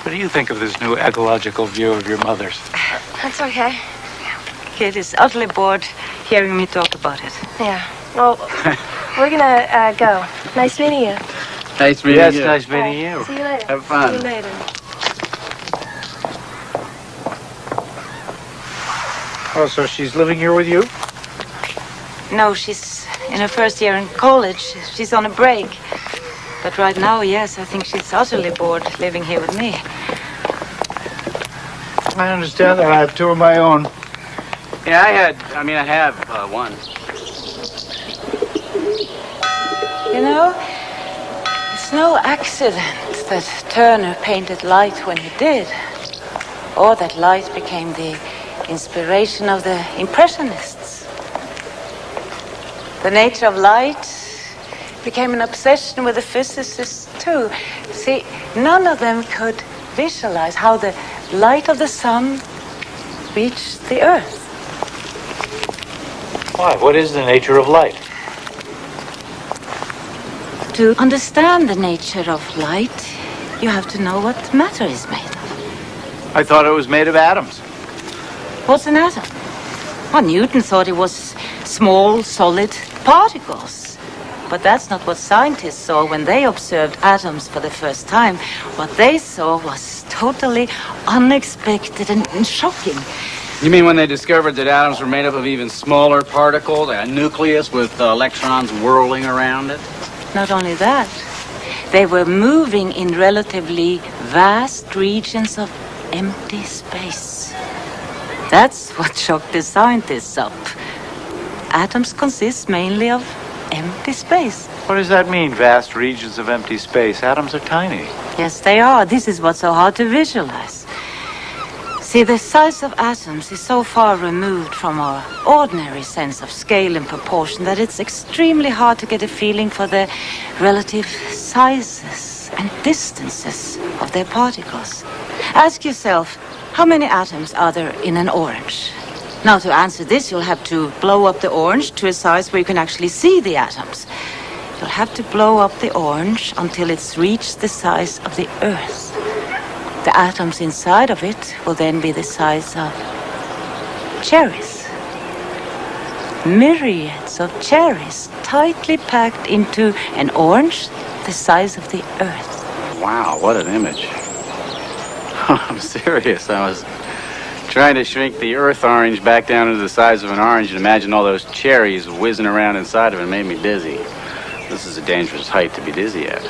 What do you think of this new ecological view of your mother's? That's okay. Kit is utterly bored hearing me talk about it. Yeah. Well, we're gonna go. Nice meeting you. Nice meeting Yes, you. nice meeting you. See you later. Have fun. See you later. Oh, so she's living here with you? No, she's in her first year in college. She's on a break. But right now, yes, I think she's utterly bored living here with me. I understand that. I have two of my own. Yeah, I have one. You know, it's no accident that Turner painted light when he did. Or that light became the inspiration of the Impressionists. The nature of light became an obsession with the physicists too. See, none of them could visualize how the light of the sun reached the earth. Why? What is the nature of light? To understand the nature of light, you have to know what matter is made of. I thought it was made of atoms. What's an atom? Well, Newton thought it was small, solid particles. But that's not what scientists saw when they observed atoms for the first time. What they saw was totally unexpected and shocking. You mean when they discovered that atoms were made up of even smaller particles, a nucleus with electrons whirling around it? Not only that, they were moving in relatively vast regions of empty space. That's what shocked the scientists up. Atoms consist mainly of empty space. What does that mean, vast regions of empty space? Atoms are tiny. Yes, they are. This is what's so hard to visualize. See, the size of atoms is so far removed from our ordinary sense of scale and proportion that it's extremely hard to get a feeling for the relative sizes and distances of their particles. Ask yourself, how many atoms are there in an orange? Now, to answer this, you'll have to blow up the orange to a size where you can actually see the atoms. You'll have to blow up the orange until it's reached the size of the Earth. The atoms inside of it will then be the size of cherries. Myriads of cherries tightly packed into an orange the size of the Earth. Wow, what an image. I'm serious. I was trying to shrink the Earth orange back down to the size of an orange and imagine all those cherries whizzing around inside of it. It made me dizzy. This is a dangerous height to be dizzy at.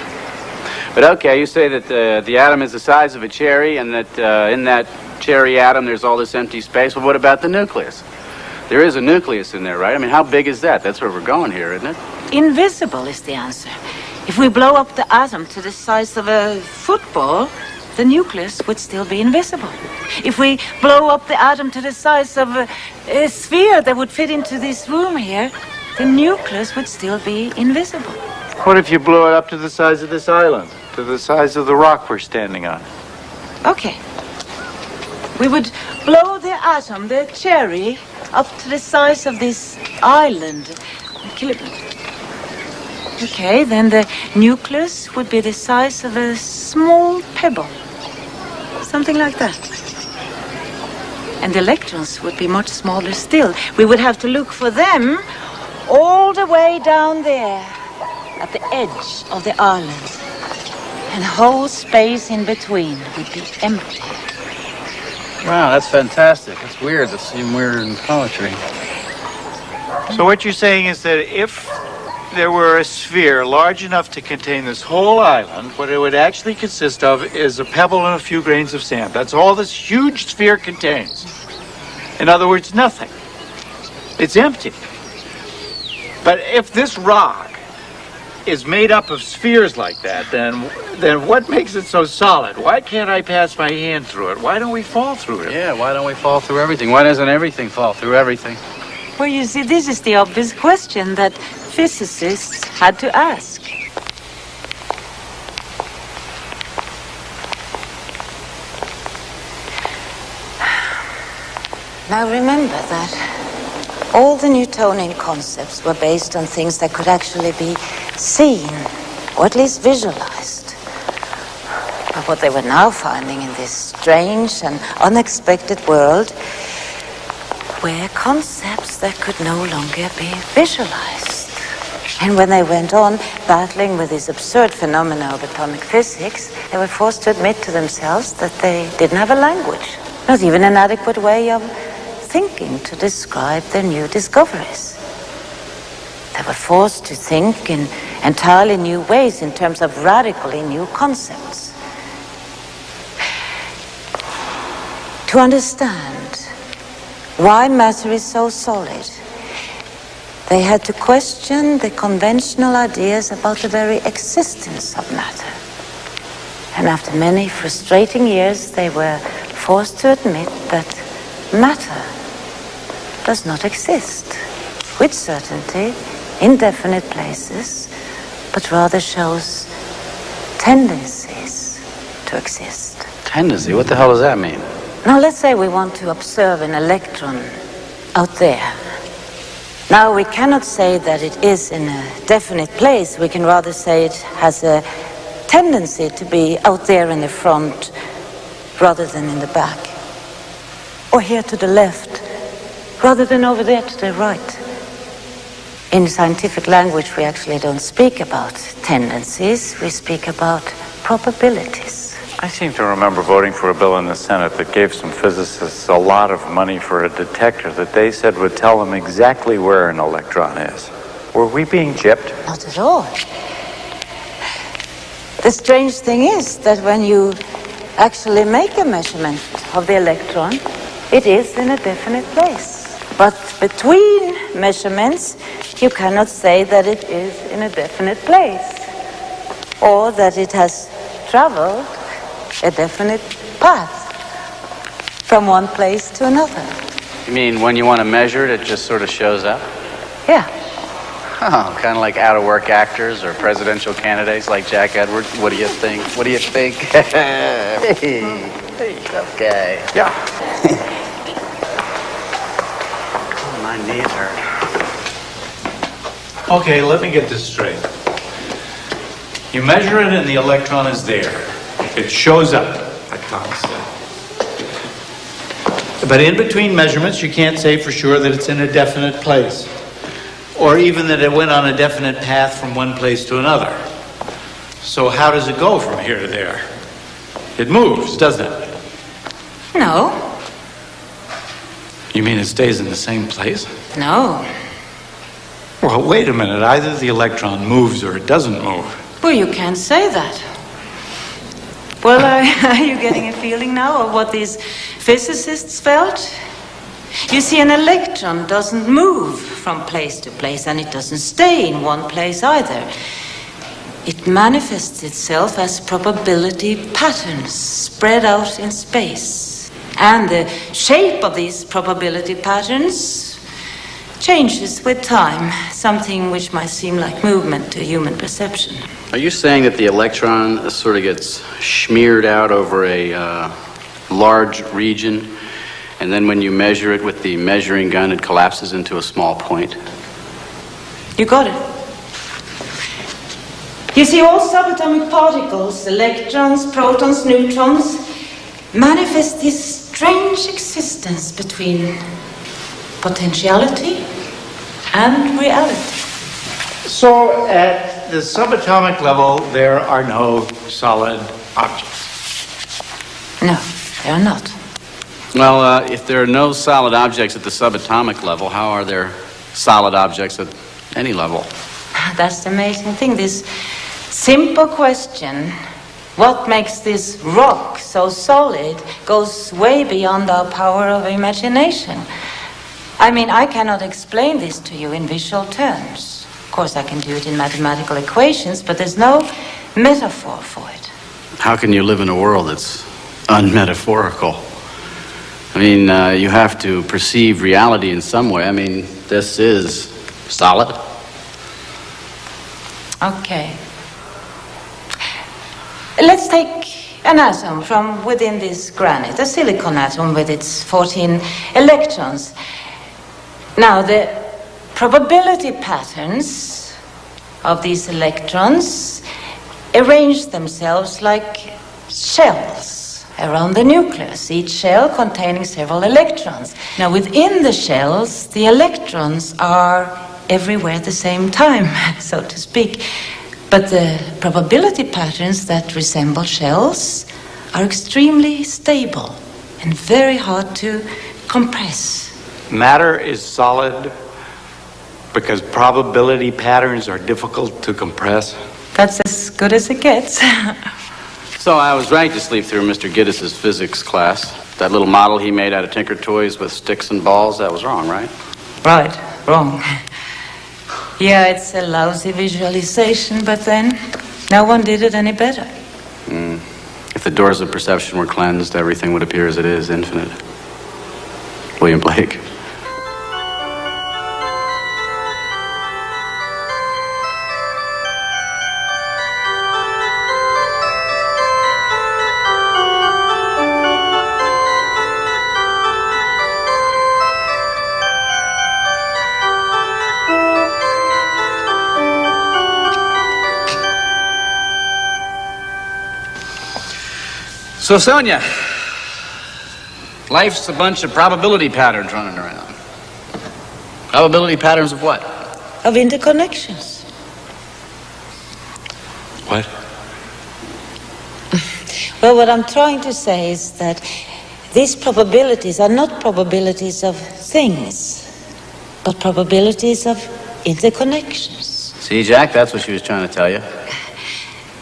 But okay, you say that the atom is the size of a cherry and that in that cherry atom there's all this empty space. Well, what about the nucleus? There is a nucleus in there, right? I mean, how big is that? That's where we're going here, isn't it? Invisible is the answer. If we blow up the atom to the size of a football, the nucleus would still be invisible. If we blow up the atom to the size of a sphere that would fit into this room here, the nucleus would still be invisible. What if you blew it up to the size of this island? To the size of the rock we're standing on? Okay. We would blow the atom, the cherry, up to the size of this island. Okay, then the nucleus would be the size of a small pebble. Something like that. And the electrons would be much smaller still. We would have to look for them all the way down there at the edge of the island. And the whole space in between would be empty. Wow, that's fantastic. It's weird. That seems weird in poetry. So what you're saying is that if there were a sphere large enough to contain this whole island, what it would actually consist of is a pebble and a few grains of sand. That's all this huge sphere contains. In other words, nothing. It's empty. But if this rock is made up of spheres like that, then what makes it so solid? Why can't I pass my hand through it? Why don't we fall through it? Yeah, why don't we fall through everything? Why doesn't everything fall through everything? Well, you see, this is the obvious question that physicists had to ask. Now remember that all the Newtonian concepts were based on things that could actually be seen, or at least visualized. But what they were now finding in this strange and unexpected world were concepts that could no longer be visualized. And when they went on battling with this absurd phenomena of atomic physics, they were forced to admit to themselves that they didn't have a language, not even an adequate way of thinking to describe their new discoveries. They were forced to think in entirely new ways in terms of radically new concepts. To understand why matter is so solid, they had to question the conventional ideas about the very existence of matter. And after many frustrating years, they were forced to admit that matter does not exist with certainty in definite places, but rather shows tendencies to exist. Tendency? What the hell does that mean? Now, let's say we want to observe an electron out there. Now, we cannot say that it is in a definite place. We can rather say it has a tendency to be out there in the front rather than in the back. Or here to the left rather than over there to the right. In scientific language, we actually don't speak about tendencies. We speak about probabilities. I seem to remember voting for a bill in the Senate that gave some physicists a lot of money for a detector that they said would tell them exactly where an electron is. Were we being gypped? Not at all. The strange thing is that when you actually make a measurement of the electron, it is in a definite place. But between measurements, you cannot say that it is in a definite place, or that it has traveled a definite path from one place to another. You mean when you want to measure it, it just sort of shows up? Yeah. Oh, kind of like out-of-work actors or presidential candidates like Jack Edwards. What do you think? What do you think? Hey, tough guy. Yeah. Oh, my knees hurt. Okay, let me get this straight. You measure it and the electron is there. It shows up. constant. But in between measurements, you can't say for sure that it's in a definite place, or even that it went on a definite path from one place to another. So how does it go from here to there? It moves, doesn't it? No. You mean it stays in the same place? No. Well, wait a minute. Either the electron moves or it doesn't move. Well, you can't say that. Well, are you getting a feeling now of what these physicists felt? You see, an electron doesn't move from place to place, and it doesn't stay in one place either. It manifests itself as probability patterns spread out in space. And the shape of these probability patterns changes with time, something which might seem like movement to human perception. Are you saying that the electron sort of gets smeared out over a large region, and then when you measure it with the measuring gun, it collapses into a small point? You got it. You see, all subatomic particles, electrons, protons, neutrons, manifest this strange existence between potentiality and reality. So at the subatomic level, there are no solid objects. No, they are not. Well, if there are no solid objects at the subatomic level, how are there solid objects at any level? That's the amazing thing. This simple question, what makes this rock so solid, goes way beyond our power of imagination. I mean, I cannot explain this to you in visual terms. Of course, I can do it in mathematical equations, but there's no metaphor for it. How can you live in a world that's unmetaphorical? I mean, you have to perceive reality in some way. I mean, this is solid. Okay. Let's take an atom from within this granite, a silicon atom with its 14 electrons. Now, the probability patterns of these electrons arrange themselves like shells around the nucleus, each shell containing several electrons. Now, within the shells, the electrons are everywhere at the same time, so to speak. But the probability patterns that resemble shells are extremely stable and very hard to compress. Matter is solid because probability patterns are difficult to compress. That's as good as it gets. So I was right to sleep through Mr. Giddis's physics class. That little model he made out of Tinker Toys with sticks and balls, that was wrong, right? Right, wrong. Yeah, it's a lousy visualization, but then no one did it any better. If the doors of perception were cleansed, everything would appear as it is, infinite. William Blake. So, Sonia, life's a bunch of probability patterns running around. Probability patterns of what? Of interconnections. What? Well, what I'm trying to say is that these probabilities are not probabilities of things, but probabilities of interconnections. See, Jack, that's what she was trying to tell you.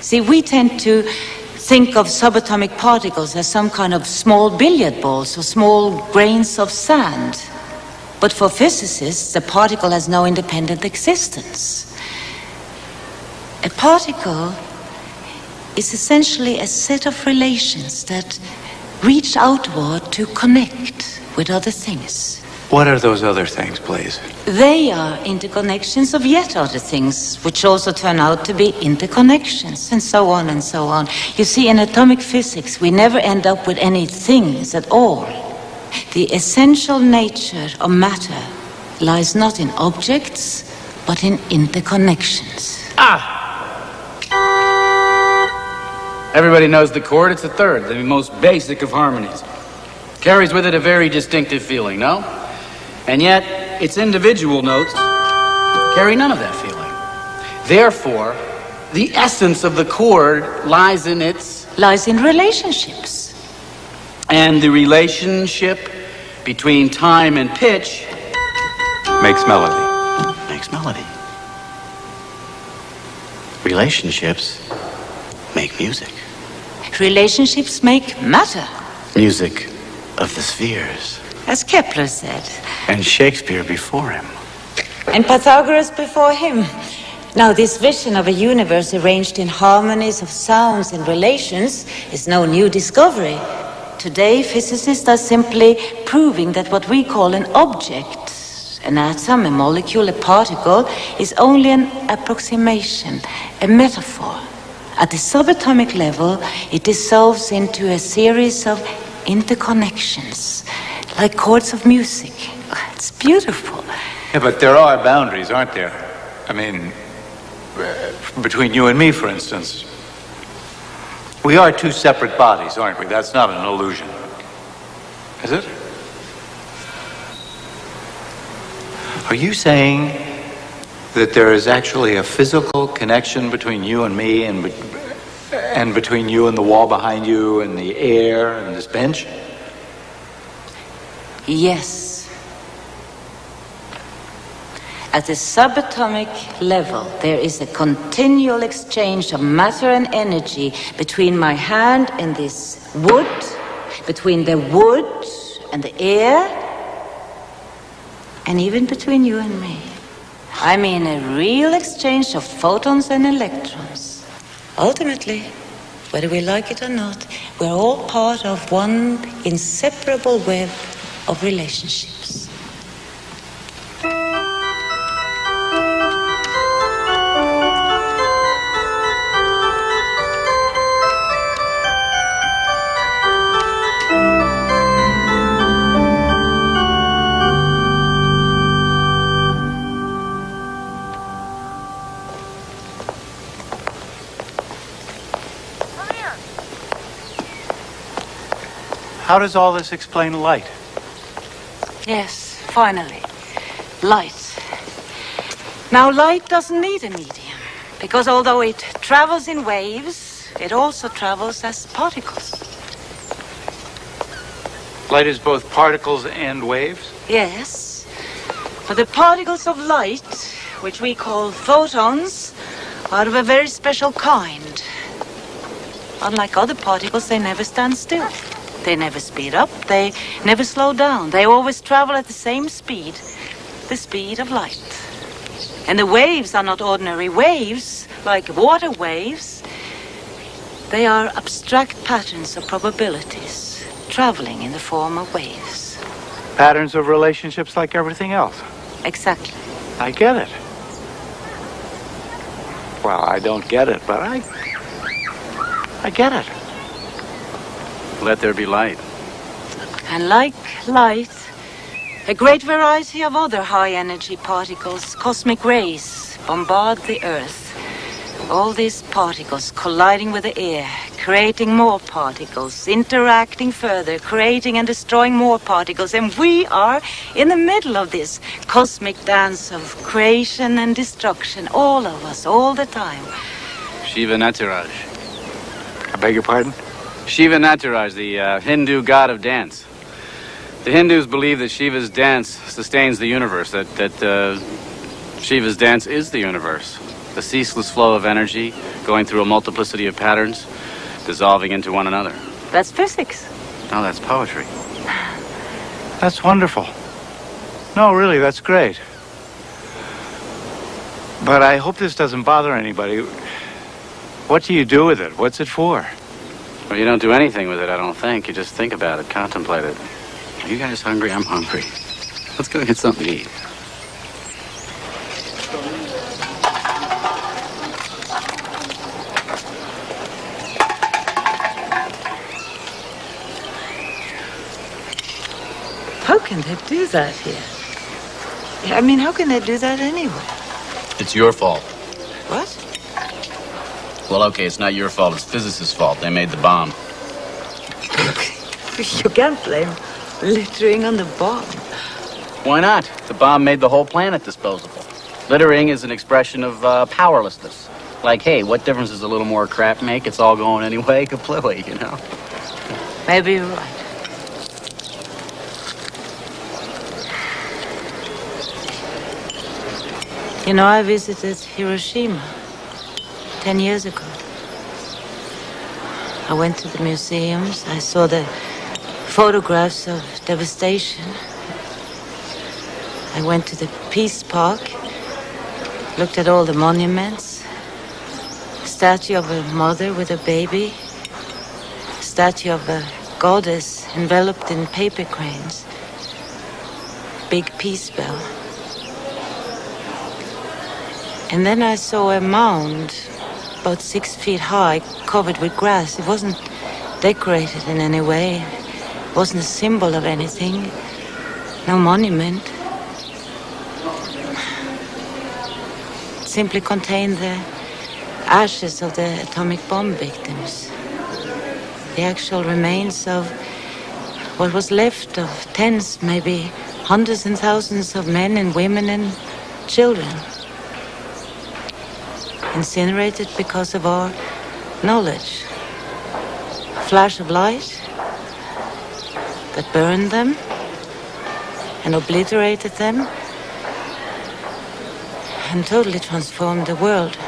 See, we tend to think of subatomic particles as some kind of small billiard balls or small grains of sand. But for physicists, a particle has no independent existence. A particle is essentially a set of relations that reach outward to connect with other things. What are those other things, please? They are interconnections of yet other things, which also turn out to be interconnections, and so on and so on. You see, in atomic physics, we never end up with any things at all. The essential nature of matter lies not in objects, but in interconnections. Everybody knows the chord. It's the third, the most basic of harmonies. Carries with it a very distinctive feeling, no? And yet, its individual notes carry none of that feeling. Therefore, the essence of the chord lies in relationships. And the relationship between time and pitch makes melody. Makes melody. Relationships make music. Relationships make matter. Music of the spheres. As Kepler said. And Shakespeare before him. And Pythagoras before him. Now, this vision of a universe arranged in harmonies of sounds and relations is no new discovery. Today, physicists are simply proving that what we call an object, an atom, a molecule, a particle, is only an approximation, a metaphor. At the subatomic level, it dissolves into a series of interconnections, like chords of music. It's beautiful. Yeah, but there are boundaries, aren't there? I mean, between you and me, for instance. We are two separate bodies, aren't we? That's not an illusion. Is it? Are you saying that there is actually a physical connection between you and me and between you and the wall behind you and the air and this bench? Yes. At the subatomic level, there is a continual exchange of matter and energy between my hand and this wood, between the wood and the air, and even between you and me. I mean, a real exchange of photons and electrons. Ultimately, whether we like it or not, we're all part of one inseparable web of relationships. How does all this explain light? Yes, finally. Light. Now, light doesn't need a medium, because although it travels in waves, it also travels as particles. Light is both particles and waves? Yes. But the particles of light, which we call photons, are of a very special kind. Unlike other particles, they never stand still. They never speed up, they never slow down. They always travel at the same speed, the speed of light. And the waves are not ordinary waves, like water waves. They are abstract patterns of probabilities, traveling in the form of waves. Patterns of relationships like everything else. Exactly. I get it. Well, I don't get it, but I get it. Let there be light. And like light, a great variety of other high-energy particles, cosmic rays, bombard the Earth. All these particles colliding with the air, creating more particles, interacting further, creating and destroying more particles. And we are in the middle of this cosmic dance of creation and destruction, all of us, all the time. Shiva Nataraj. I beg your pardon? Shiva Nataraj, the Hindu god of dance. The Hindus believe that Shiva's dance sustains the universe, that Shiva's dance is the universe. The ceaseless flow of energy going through a multiplicity of patterns, dissolving into one another. That's physics. No, that's poetry. That's wonderful. No, really, that's great. But I hope this doesn't bother anybody. What do you do with it? What's it for? Well, you don't do anything with it, I don't think. You just think about it, contemplate it. Are you guys hungry? I'm hungry. Let's go get something to eat. How can they do that here? I mean, how can they do that anyway? It's your fault. What? Well, okay, it's not your fault. It's physicists' fault. They made the bomb. You can't blame littering on the bomb. Why not? The bomb made the whole planet disposable. Littering is an expression of powerlessness. Like, hey, what difference does a little more crap make? It's all going anyway, kaplooey, you know? Maybe you're right. You know, I visited Hiroshima 10 years ago. I went to the museums. I saw the photographs of devastation. I went to the Peace Park, looked at all the monuments. A statue of a mother with a baby. A statue of a goddess enveloped in paper cranes. Big peace bell. And then I saw a mound about 6 feet high, covered with grass. It wasn't decorated in any way. It wasn't a symbol of anything. No monument. It simply contained the ashes of the atomic bomb victims. The actual remains of what was left of tens, maybe hundreds and thousands of men and women and children. Incinerated because of our knowledge. A flash of light that burned them and obliterated them and totally transformed the world.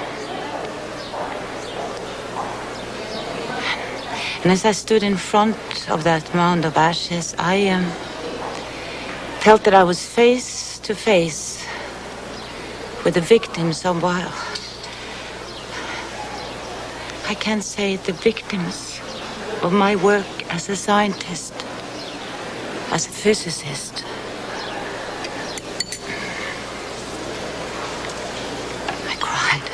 And as I stood in front of that mound of ashes, I felt that I was face to face with the victims of I can't say the victims of my work as a scientist, as a physicist. I cried.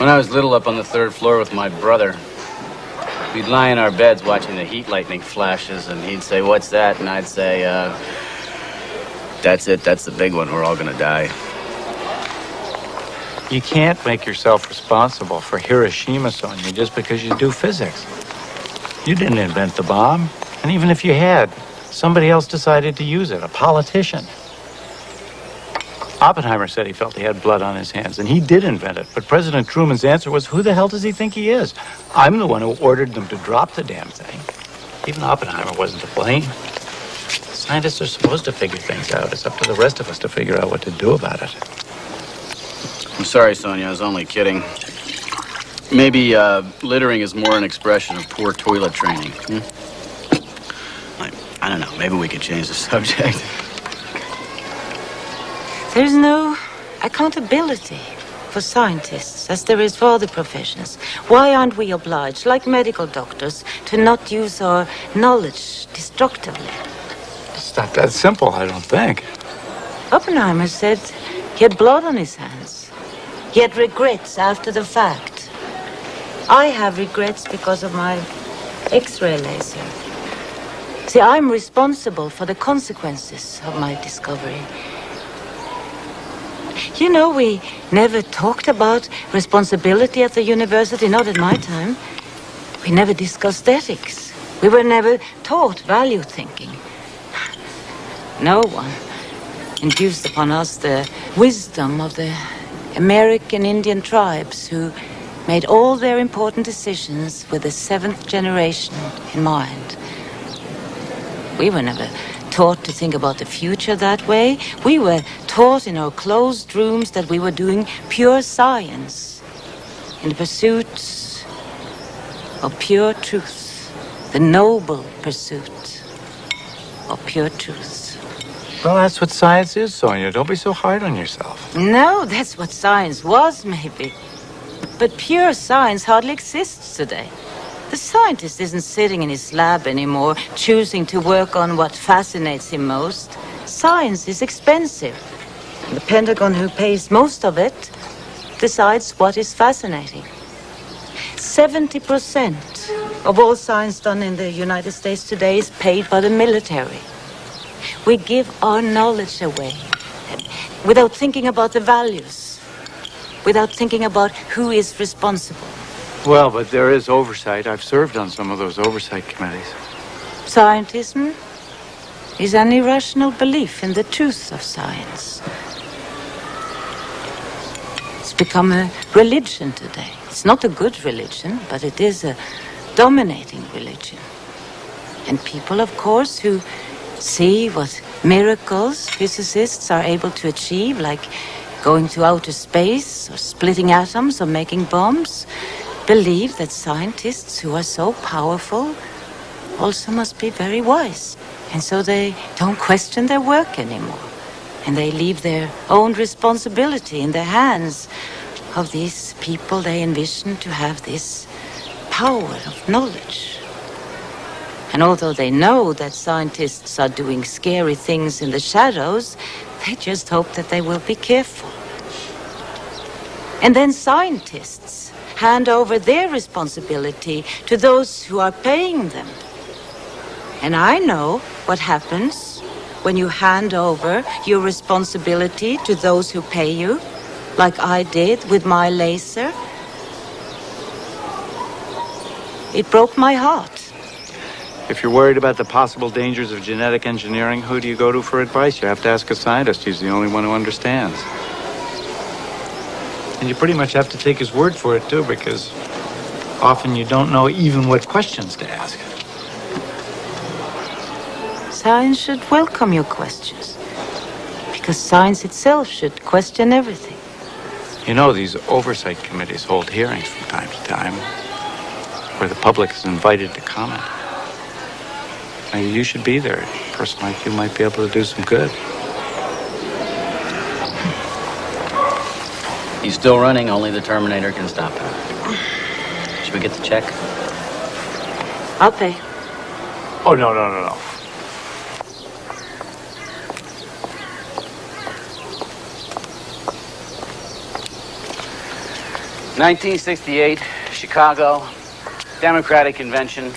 When I was little up on the 3rd floor with my brother, we'd lie in our beds watching the heat lightning flashes, and he'd say, "What's that?" And I'd say, "That's it. That's the big one. We're all gonna die." You can't make yourself responsible for Hiroshima, Sonia, just because you do physics. You didn't invent the bomb. And even if you had, somebody else decided to use it, a politician. Oppenheimer said he felt he had blood on his hands, and he did invent it. But President Truman's answer was, who the hell does he think he is? I'm the one who ordered them to drop the damn thing. Even Oppenheimer wasn't to blame. Scientists are supposed to figure things out. It's up to the rest of us to figure out what to do about it. I'm sorry, Sonia. I was only kidding. Maybe littering is more an expression of poor toilet training. I don't know. Maybe we could change the subject. There's no accountability for scientists as there is for other professions. Why aren't we obliged, like medical doctors, to not use our knowledge destructively? It's not that simple, I don't think. Oppenheimer said he had blood on his hands. He had regrets after the fact. I have regrets because of my X-ray laser. See, I'm responsible for the consequences of my discovery. You know, we never talked about responsibility at the university, not at my time. We never discussed ethics. We were never taught value thinking. No one induced upon us the wisdom of the American Indian tribes who made all their important decisions with the 7th generation in mind. We were never taught to think about the future that way. We were taught in our closed rooms that we were doing pure science in the pursuit of pure truth, the noble pursuit of pure truth. Well, that's what science is, Sonia. Don't be so hard on yourself. No, that's what science was, maybe. But pure science hardly exists today. The scientist isn't sitting in his lab anymore, choosing to work on what fascinates him most. Science is expensive. And the Pentagon, who pays most of it, decides what is fascinating. 70% of all science done in the United States today is paid by the military. We give our knowledge away without thinking about the values, without thinking about who is responsible. Well, but there is oversight. I've served on some of those oversight committees. Scientism is an irrational belief in the truth of science. It's become a religion today. It's not a good religion, but it is a dominating religion. And people, of course, who see what miracles physicists are able to achieve, like going to outer space or splitting atoms or making bombs, believe that scientists who are so powerful also must be very wise. And so they don't question their work anymore. And they leave their own responsibility in the hands of these people they envision to have this power of knowledge. And although they know that scientists are doing scary things in the shadows, they just hope that they will be careful. And then scientists hand over their responsibility to those who are paying them. And I know what happens when you hand over your responsibility to those who pay you, like I did with my laser. It broke my heart. If you're worried about the possible dangers of genetic engineering, who do you go to for advice? You have to ask a scientist. He's the only one who understands. And you pretty much have to take his word for it, too, because often you don't know even what questions to ask. Science should welcome your questions, because science itself should question everything. You know, these oversight committees hold hearings from time to time where the public is invited to comment. Maybe you should be there. A person like you might be able to do some good. He's still running, only the Terminator can stop him. Should we get the check? I'll pay. Oh, no. 1968, Chicago, Democratic Convention.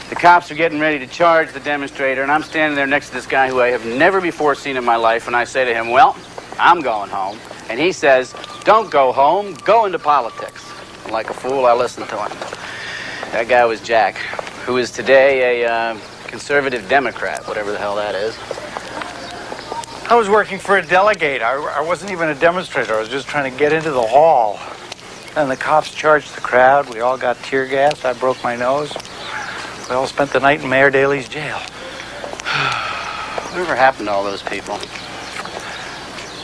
The cops are getting ready to charge the demonstrator, and I'm standing there next to this guy who I have never before seen in my life, and I say to him, well, I'm going home. And he says, don't go home, go into politics. And like a fool, I listened to him. That guy was Jack, who is today a conservative Democrat, whatever the hell that is. I was working for a delegate. I wasn't even a demonstrator. I was just trying to get into the hall. And the cops charged the crowd. We all got tear gassed. I broke my nose. We all spent the night in Mayor Daley's jail. Whatever happened to all those people?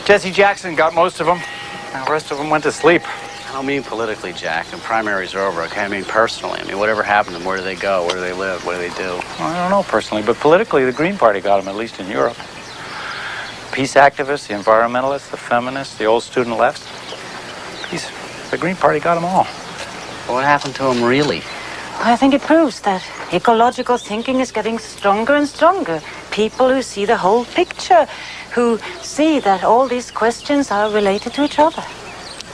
Jesse Jackson got most of them. The rest of them went to sleep. I don't mean politically, Jack. The primaries are over, okay? I mean personally. I mean, whatever happened to them? Where do they go? Where do they live? What do they do? Well, I don't know personally, but politically, the Green Party got them, at least in Europe. Peace activists, the environmentalists, the feminists, the old student left. Peace. The Green Party got them all. Well, what happened to them, really? I think it proves that ecological thinking is getting stronger and stronger. People who see the whole picture, who see that all these questions are related to each other.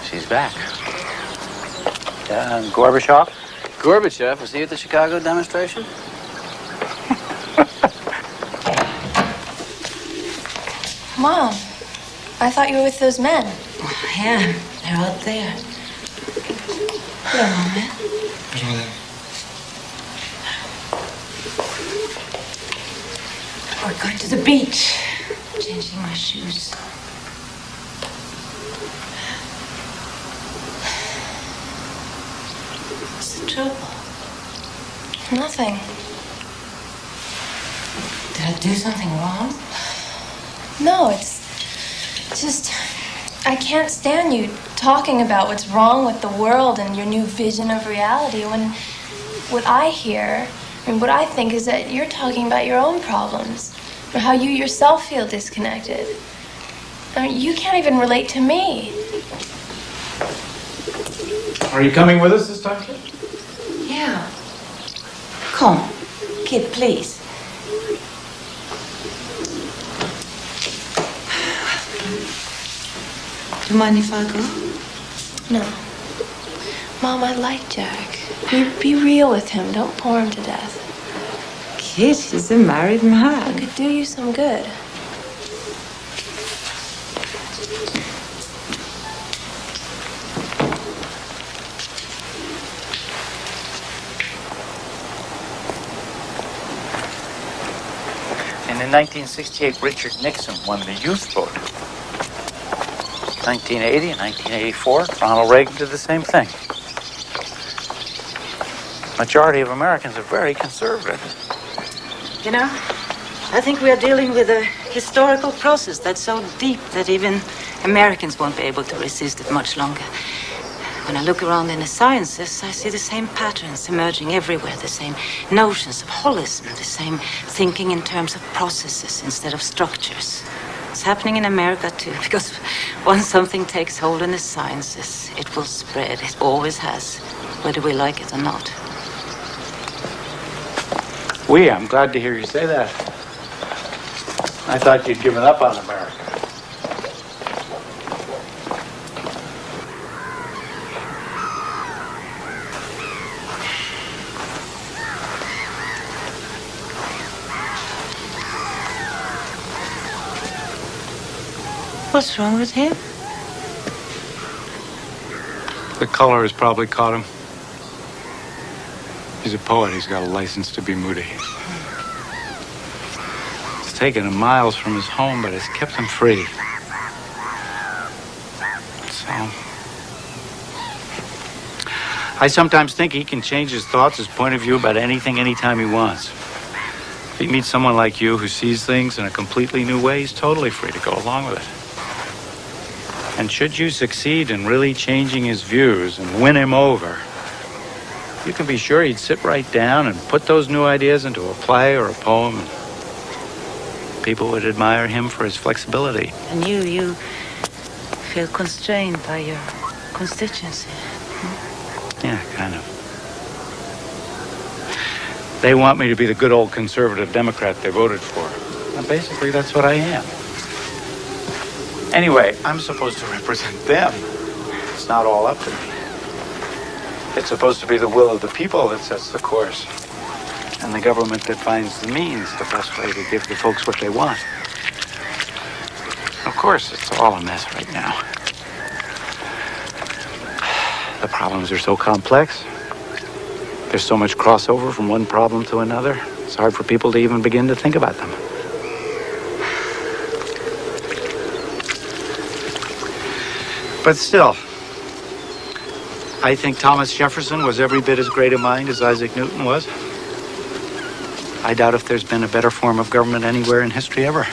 She's back. Yeah, and Gorbachev? Gorbachev, was he at the Chicago demonstration? Mom, I thought you were with those men. Yeah, they're out there. Hello, man. We're going to the beach. Changing my shoes. What's the trouble? Nothing. Did I do something wrong? No, it's just... I can't stand you talking about what's wrong with the world and your new vision of reality when what I hear, and what I think is that you're talking about your own problems or how you yourself feel disconnected. I mean, you can't even relate to me. Are you coming with us this time, kid? Yeah. Come, kid, please. Do you mind if I go? No. Mom, I like Jack. Be real with him. Don't bore him to death. Kid, he's a married man. It could do you some good. And in 1968, Richard Nixon won the youth vote. 1980 and 1984, Ronald Reagan did the same thing. Majority of Americans are very conservative. You know, I think we are dealing with a historical process that's so deep that even Americans won't be able to resist it much longer. When I look around in the sciences, I see the same patterns emerging everywhere, the same notions of holism, the same thinking in terms of processes instead of structures. It's happening in America too, because once something takes hold in the sciences, it will spread. It always has, whether we like it or not. I'm glad to hear you say that. I thought you'd given up on America. What's wrong with him? The color has probably caught him. He's a poet. He's got a license to be moody. It's taken him miles from his home, but it's kept him free. So, I sometimes think he can change his thoughts, his point of view about anything, anytime he wants. If he meets someone like you who sees things in a completely new way, he's totally free to go along with it. And should you succeed in really changing his views and win him over, you can be sure he'd sit right down and put those new ideas into a play or a poem. People would admire him for his flexibility. And you feel constrained by your constituency. Yeah, kind of. They want me to be the good old conservative Democrat they voted for. And basically, that's what I am. Anyway, I'm supposed to represent them. It's not all up to me. It's supposed to be the will of the people that sets the course. And the government that finds the means, the best way to give the folks what they want. Of course, it's all a mess right now. The problems are so complex. There's so much crossover from one problem to another. It's hard for people to even begin to think about them. But still, I think Thomas Jefferson was every bit as great a mind as Isaac Newton was. I doubt if there's been a better form of government anywhere in history ever.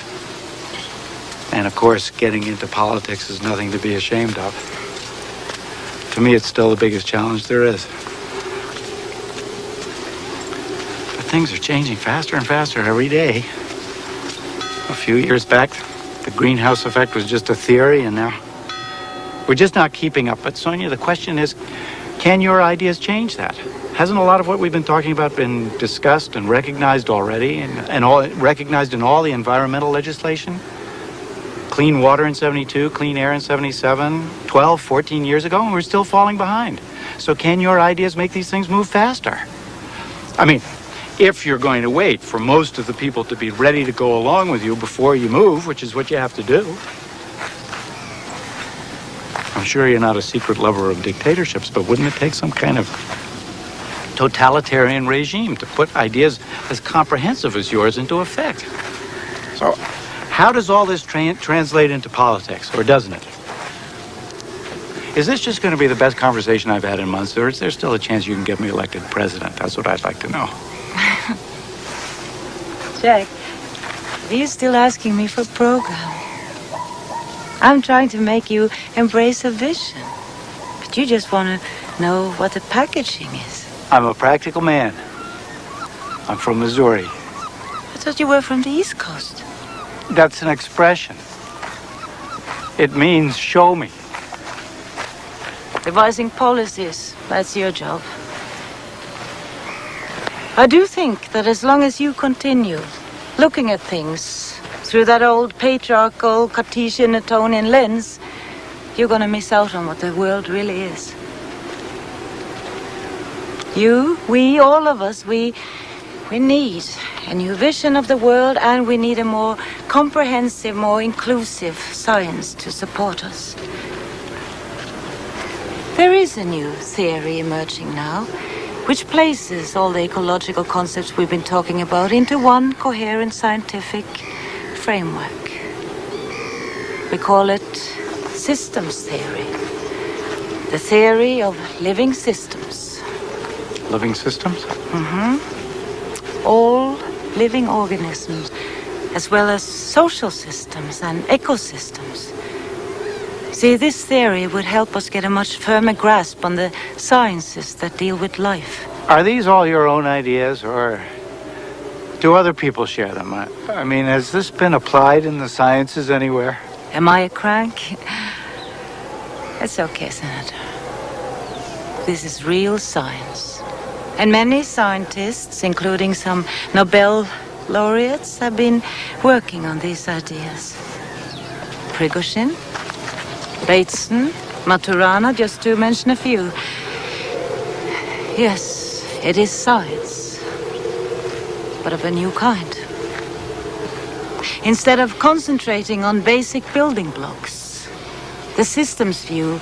And of course, getting into politics is nothing to be ashamed of. To me, it's still the biggest challenge there is. But things are changing faster and faster every day. A few years back, the greenhouse effect was just a theory, and now we're just not keeping up. But Sonia, the question is, can your ideas change that? Hasn't a lot of what we've been talking about been discussed and recognized already, and all recognized in all the environmental legislation? Clean water in 72, clean air in 77, 12, 14 years ago, and we're still falling behind. So can your ideas make these things move faster? I mean, if you're going to wait for most of the people to be ready to go along with you before you move, which is what you have to do. I'm sure you're not a secret lover of dictatorships, but wouldn't it take some kind of totalitarian regime to put ideas as comprehensive as yours into effect? So, how does all this translate into politics, or doesn't it? Is this just going to be the best conversation I've had in months, or is there still a chance you can get me elected president? That's what I'd like to know. Jack, are you still asking me for a program? I'm trying to make you embrace a vision. But you just want to know what the packaging is. I'm a practical man. I'm from Missouri. I thought you were from the East Coast. That's an expression. It means show me. Devising policies, that's your job. I do think that as long as you continue looking at things through that old patriarchal Cartesian Newtonian lens, you're going to miss out on what the world really is. You, we, all of us, we We need a new vision of the world, and we need a more comprehensive, more inclusive science to support us. There is a new theory emerging now, which places all the ecological concepts we've been talking about into one coherent scientific framework. We call it systems theory. The theory of living systems. Living systems? Mm-hmm. All living organisms, as well as social systems and ecosystems. See, this theory would help us get a much firmer grasp on the sciences that deal with life. Are these all your own ideas, or do other people share them? I mean, has this been applied in the sciences anywhere? Am I a crank? It's okay, Senator. This is real science. And many scientists, including some Nobel laureates, have been working on these ideas. Prigozhin, Bateson, Maturana, just to mention a few. Yes, it is science, but of a new kind. Instead of concentrating on basic building blocks, the systems view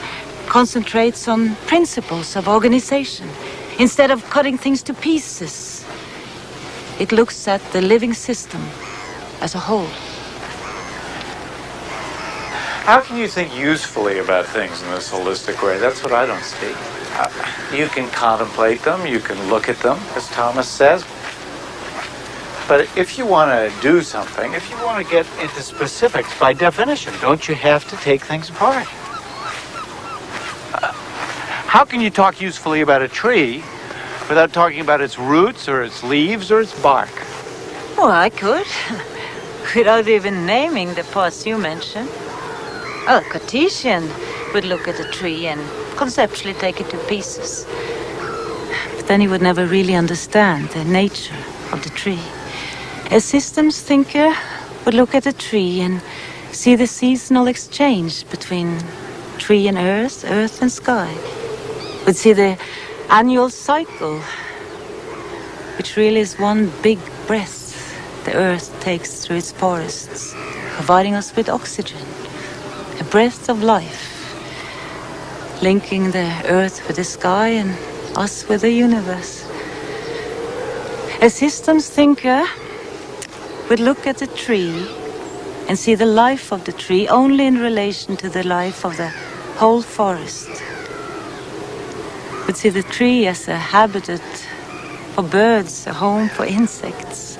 concentrates on principles of organization. Instead of cutting things to pieces, it looks at the living system as a whole. How can you think usefully about things in this holistic way? That's what I don't see. You can contemplate them, you can look at them, as Thomas says. But if you want to do something, if you want to get into specifics, by definition, don't you have to take things apart? How can you talk usefully about a tree without talking about its roots or its leaves or its bark? Well, I could, without even naming the parts you mentioned. A Cartesian would look at a tree and conceptually take it to pieces. But then he would never really understand the nature of the tree. A systems thinker would look at a tree and see the seasonal exchange between tree and earth, earth and sky. Would see the annual cycle, which really is one big breath the earth takes through its forests, providing us with oxygen. A breath of life, linking the earth with the sky and us with the universe. A systems thinker would look at the tree and see the life of the tree only in relation to the life of the whole forest. Would see the tree as a habitat for birds, a home for insects.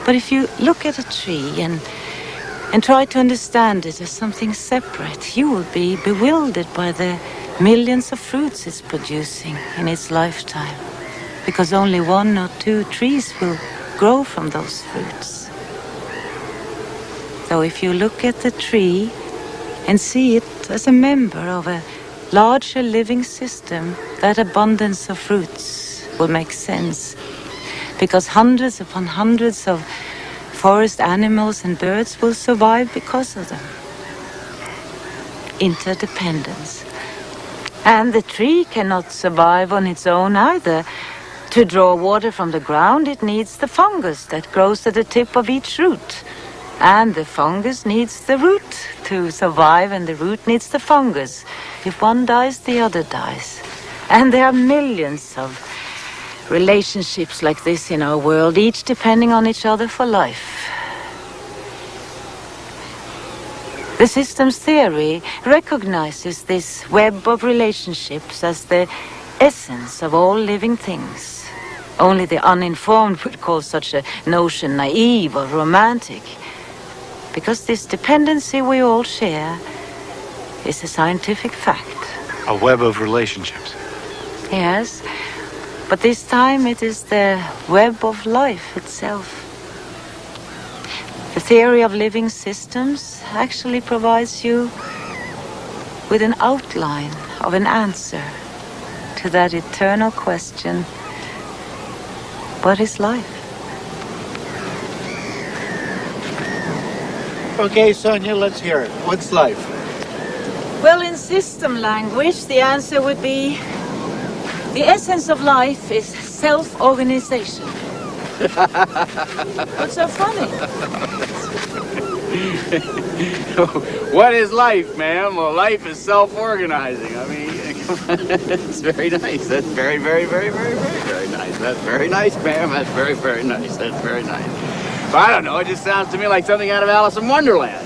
But if you look at a tree and try to understand it as something separate, you will be bewildered by the millions of fruits it's producing in its lifetime, because only 1 or 2 trees will grow from those fruits. So if you look at the tree and see it as a member of a larger living system, that abundance of fruits will make sense, because hundreds upon hundreds of forest animals and birds will survive because of them. Interdependence. And the tree cannot survive on its own either. To draw water from the ground, it needs the fungus that grows at the tip of each root. And the fungus needs the root to survive, and the root needs the fungus. If one dies, the other dies. And there are millions of relationships like this in our world, each depending on each other for life. The systems theory recognizes this web of relationships as the essence of all living things. Only the uninformed would call such a notion naive or romantic, because this dependency we all share is a scientific fact. A web of relationships. Yes. But this time it is the web of life itself. The theory of living systems actually provides you with an outline of an answer to that eternal question, what is life? Okay, Sonia, let's hear it. What's life? Well, in system language, the answer would be the essence of life is self-organization. What's so funny? What is life, ma'am? Well, life is self-organizing. I mean, it's very nice. That's very, very, very, very, very, very nice. That's very nice, ma'am. That's very, very nice. That's very nice. But I don't know. It just sounds to me like something out of Alice in Wonderland.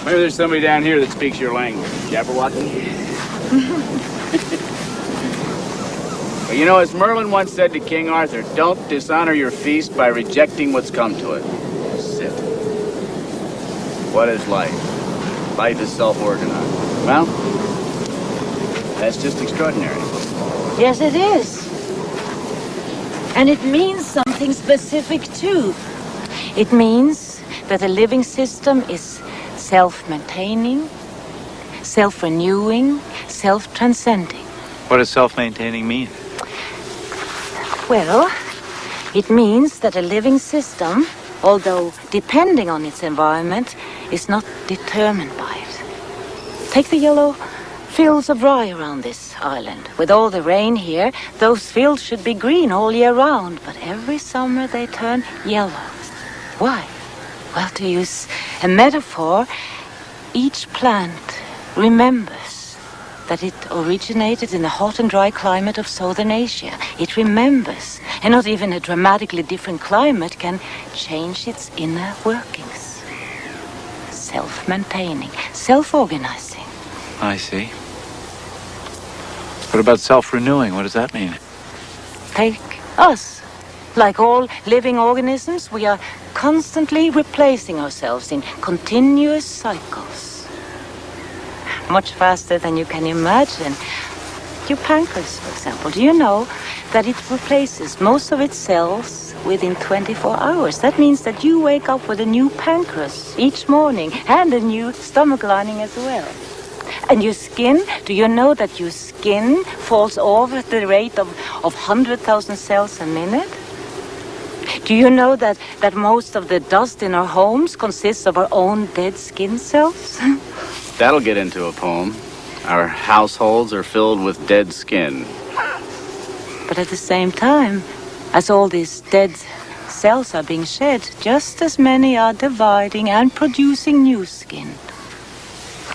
Maybe there's somebody down here that speaks your language. Jabberwocky? Well, you know, as Merlin once said to King Arthur, don't dishonor your feast by rejecting what's come to it. Sit. What is life? Life is self-organized. Well, that's just extraordinary. Yes, it is. And it means something specific, too. It means that the living system is self-maintaining, self-renewing, self-transcending. What does self-maintaining mean? Well, it means that a living system, although depending on its environment, is not determined by it. Take the yellow fields of rye around this island. With all the rain here, those fields should be green all year round, but every summer they turn yellow. Why? Well, to use a metaphor, each plant remembers that it originated in the hot and dry climate of Southern Asia. It remembers, and not even a dramatically different climate can change its inner workings. Self-maintaining, self-organizing. I see. What about self-renewing? What does that mean? Take us. Like all living organisms, we are constantly replacing ourselves in continuous cycles. Much faster than you can imagine. Your pancreas, for example, do you know that it replaces most of its cells within 24 hours? That means that you wake up with a new pancreas each morning and a new stomach lining as well. And your skin, do you know that your skin falls off at the rate of 100,000 cells a minute? Do you know that most of the dust in our homes consists of our own dead skin cells? That'll get into a poem. Our households are filled with dead skin. But at the same time, as all these dead cells are being shed, just as many are dividing and producing new skin.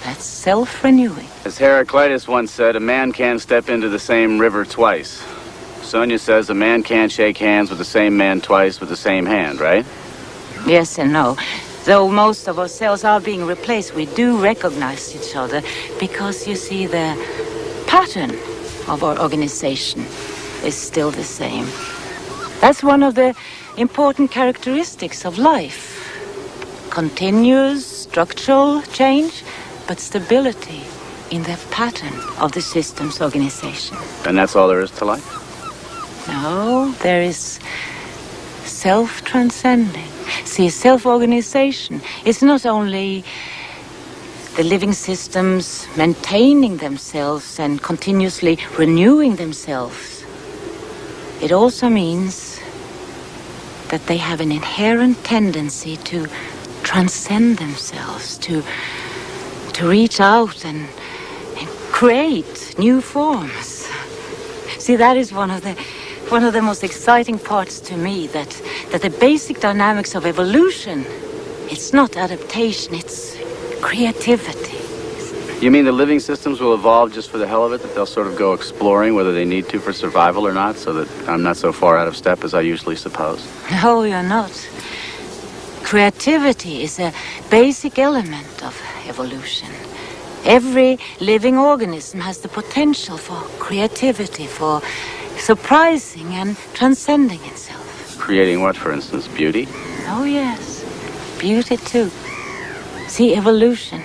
That's self-renewing. As Heraclitus once said, a man can't step into the same river twice. Sonia says a man can't shake hands with the same man twice with the same hand, right? Yes and no. Though most of our cells are being replaced, we do recognize each other because, you see, the pattern of our organization is still the same. That's one of the important characteristics of life. Continuous structural change, but stability in the pattern of the system's organization. And that's all there is to life? No, there is self-transcending. See, self-organization is not only the living systems maintaining themselves and continuously renewing themselves. It also means that they have an inherent tendency to transcend themselves, to reach out and create new forms. See, that is one of the most exciting parts to me, that the basic dynamics of evolution, it's not adaptation, it's creativity. You mean the living systems will evolve just for the hell of it, that they'll sort of go exploring whether they need to for survival or not, so that I'm not so far out of step as I usually suppose? No, you're not. Creativity is a basic element of evolution. Every living organism has the potential for creativity, for surprising and transcending itself. Creating what, for instance? Beauty? Oh, yes. Beauty, too. See, evolution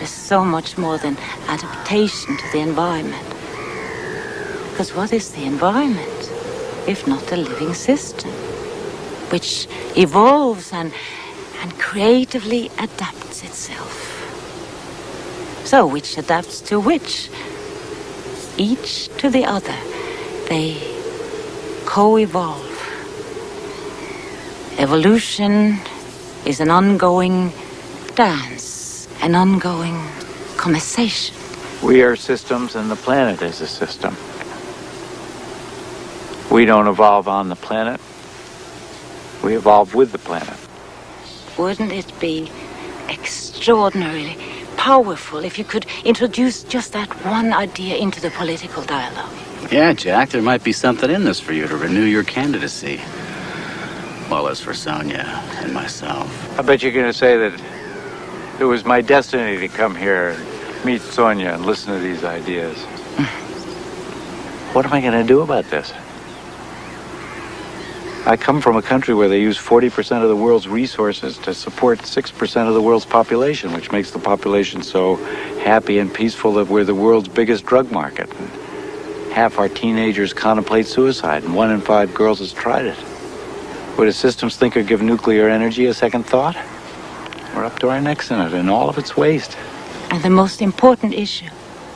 is so much more than adaptation to the environment. Because what is the environment, if not a living system, which evolves and creatively adapts itself? So, which adapts to which? Each to the other. They co-evolve. Evolution is an ongoing dance, an ongoing conversation. We are systems and the planet is a system. We don't evolve on the planet. We evolve with the planet. Wouldn't it be extraordinarily powerful if you could introduce just that one idea into the political dialogue? Yeah, Jack, there might be something in this for you to renew your candidacy. Well, as for Sonia and myself. I bet you're going to say that it was my destiny to come here and meet Sonia and listen to these ideas. What am I going to do about this? I come from a country where they use 40% of the world's resources to support 6% of the world's population, which makes the population so happy and peaceful that we're the world's biggest drug market. And half our teenagers contemplate suicide, and 1 in 5 girls has tried it. Would a systems thinker give nuclear energy a second thought? We're up to our necks in it, and all of its waste. And the most important issue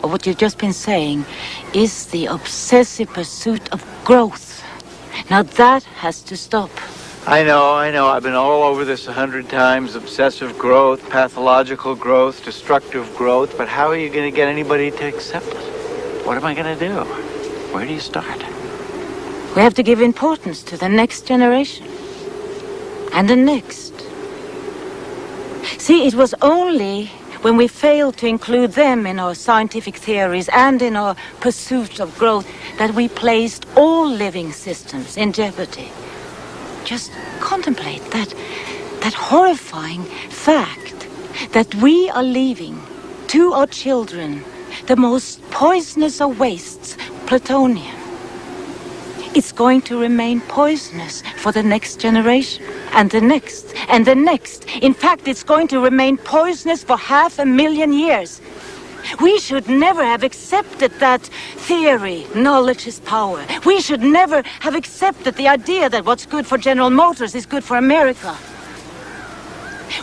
of what you've just been saying is the obsessive pursuit of growth. Now that has to stop. I know. I've been all over this 100 times. Obsessive growth, pathological growth, destructive growth. But how are you going to get anybody to accept it? What am I going to do? Where do you start? We have to give importance to the next generation. And the next. See, it was only when we failed to include them in our scientific theories and in our pursuit of growth that we placed all living systems in jeopardy. Just contemplate that horrifying fact that we are leaving to our children the most poisonous of wastes, plutonium. It's going to remain poisonous for the next generation, and the next, and the next. In fact, it's going to remain poisonous for 500,000 years. We should never have accepted that theory, knowledge is power. We should never have accepted the idea that what's good for General Motors is good for America.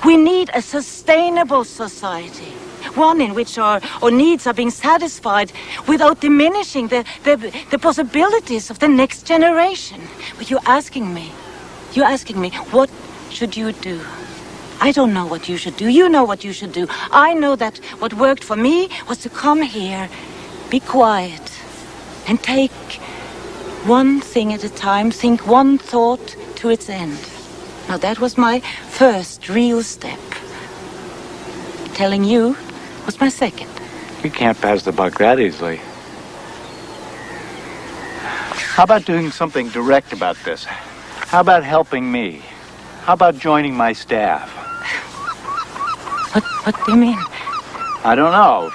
We need a sustainable society. One in which our needs are being satisfied without diminishing the possibilities of the next generation. But you're asking me, what should you do? I don't know what you should do. You know what you should do. I know that what worked for me was to come here, be quiet, and take one thing at a time, think one thought to its end. Now that was my first real step. Telling you was my second. You can't pass the buck that easily. How about doing something direct about this? How about helping me? How about joining my staff? What do you mean? I don't know.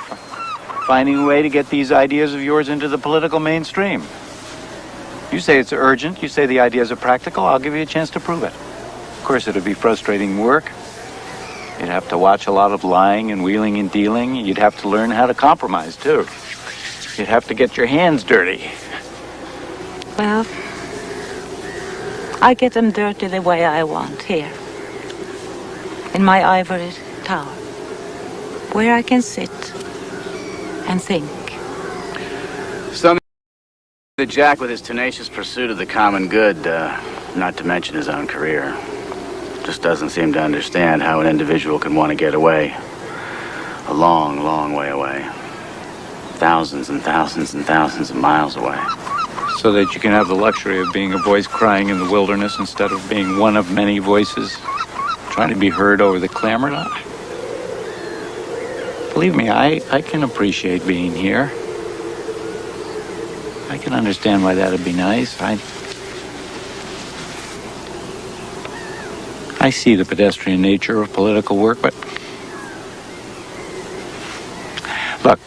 Finding a way to get these ideas of yours into the political mainstream. You say it's urgent. You say the ideas are practical. I'll give you a chance to prove it. Of course, it'll be frustrating work. You'd have to watch a lot of lying and wheeling and dealing. You'd have to learn how to compromise, too. You'd have to get your hands dirty. Well, I get them dirty the way I want, here. In my ivory tower. Where I can sit and think. Something that Jack, with his tenacious pursuit of the common good, not to mention his own career, just doesn't seem to understand how an individual can want to get away. A long, long way away. Thousands and thousands and thousands of miles away. So that you can have the luxury of being a voice crying in the wilderness instead of being one of many voices trying to be heard over the clamor. Believe me, I can appreciate being here. I can understand why that'd be nice. I see the pedestrian nature of political work, but look,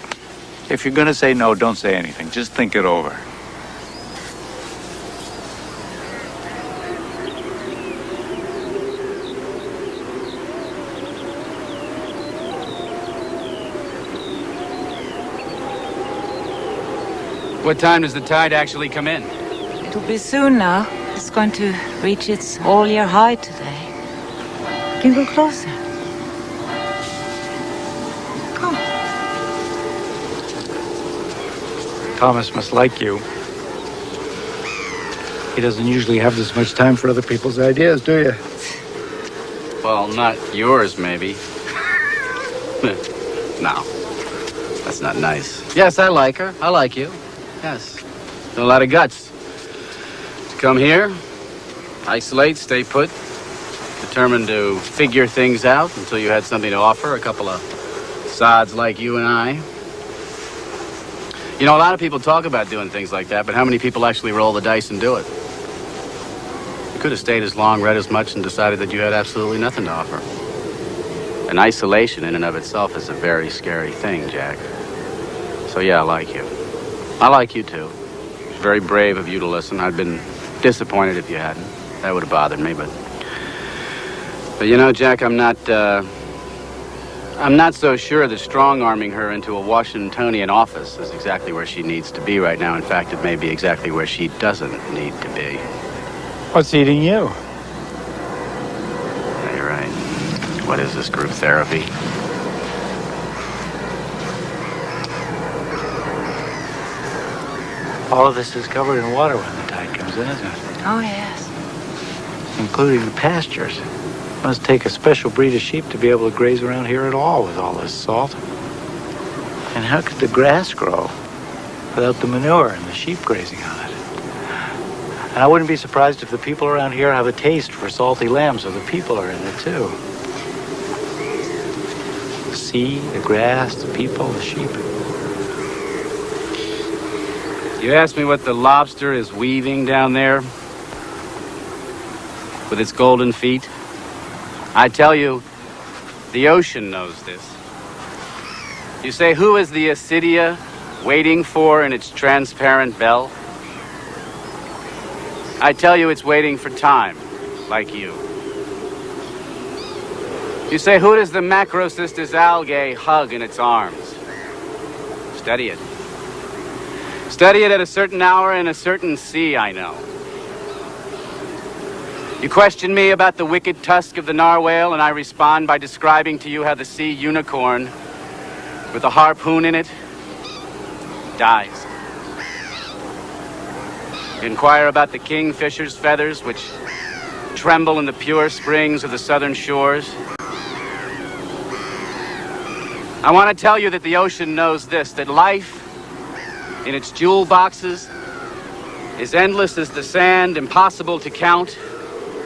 if you're going to say no, don't say anything. Just think it over. What time does the tide actually come in? It'll be soon now. It's going to reach its all-year high today. You can go closer. Come. Thomas must like you. He doesn't usually have this much time for other people's ideas, do you? Well, not yours, maybe. No. That's not nice. Yes, I like her. I like you. Yes. A lot of guts. Come here, isolate, stay put, determined to figure things out until you had something to offer, a couple of sods like you and I. You know, a lot of people talk about doing things like that, but how many people actually roll the dice and do it? You could have stayed as long, read as much, and decided that you had absolutely nothing to offer. And isolation in and of itself is a very scary thing, Jack. So yeah, I like you. I like you too. It's very brave of you to listen. I'd been disappointed if you hadn't. That would have bothered me, but you know, Jack, I'm not so sure that strong-arming her into a Washingtonian office is exactly where she needs to be right now. In fact, it may be exactly where she doesn't need to be. What's eating you? Yeah, you're right. What is this group therapy? All of this is covered in water when the tide comes in, isn't it? Oh, yes. Including the pastures. Must take a special breed of sheep to be able to graze around here at all with all this salt. And how could the grass grow without the manure and the sheep grazing on it? And I wouldn't be surprised if the people around here have a taste for salty lamb, so the people are in it too. The sea, the grass, the people, the sheep. You asked me what the lobster is weaving down there with its golden feet. I tell you, the ocean knows this. You say, who is the Acidia waiting for in its transparent bell? I tell you, it's waiting for time, like you. You say, who does the Macrocystis algae hug in its arms? Study it. Study it at a certain hour in a certain sea, I know. You question me about the wicked tusk of the narwhal, and I respond by describing to you how the sea unicorn, with a harpoon in it, dies. You inquire about the kingfisher's feathers, which tremble in the pure springs of the southern shores. I want to tell you that the ocean knows this, that life in its jewel boxes is endless as the sand, impossible to count,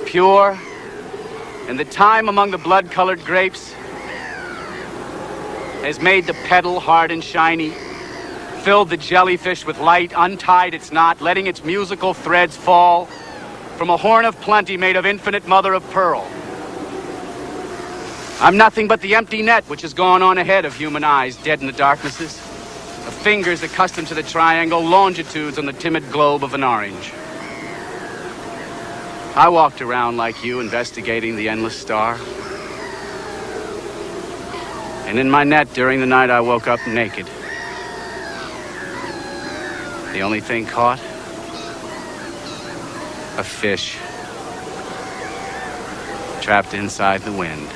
pure, and the time among the blood-colored grapes has made the petal hard and shiny, filled the jellyfish with light, untied its knot, letting its musical threads fall from a horn of plenty made of infinite mother of pearl. I'm nothing but the empty net which has gone on ahead of human eyes, dead in the darknesses, of fingers accustomed to the triangle, longitudes on the timid globe of an orange. I walked around like you, investigating the endless star. And in my net during the night, I woke up naked. The only thing caught? A fish. Trapped inside the wind.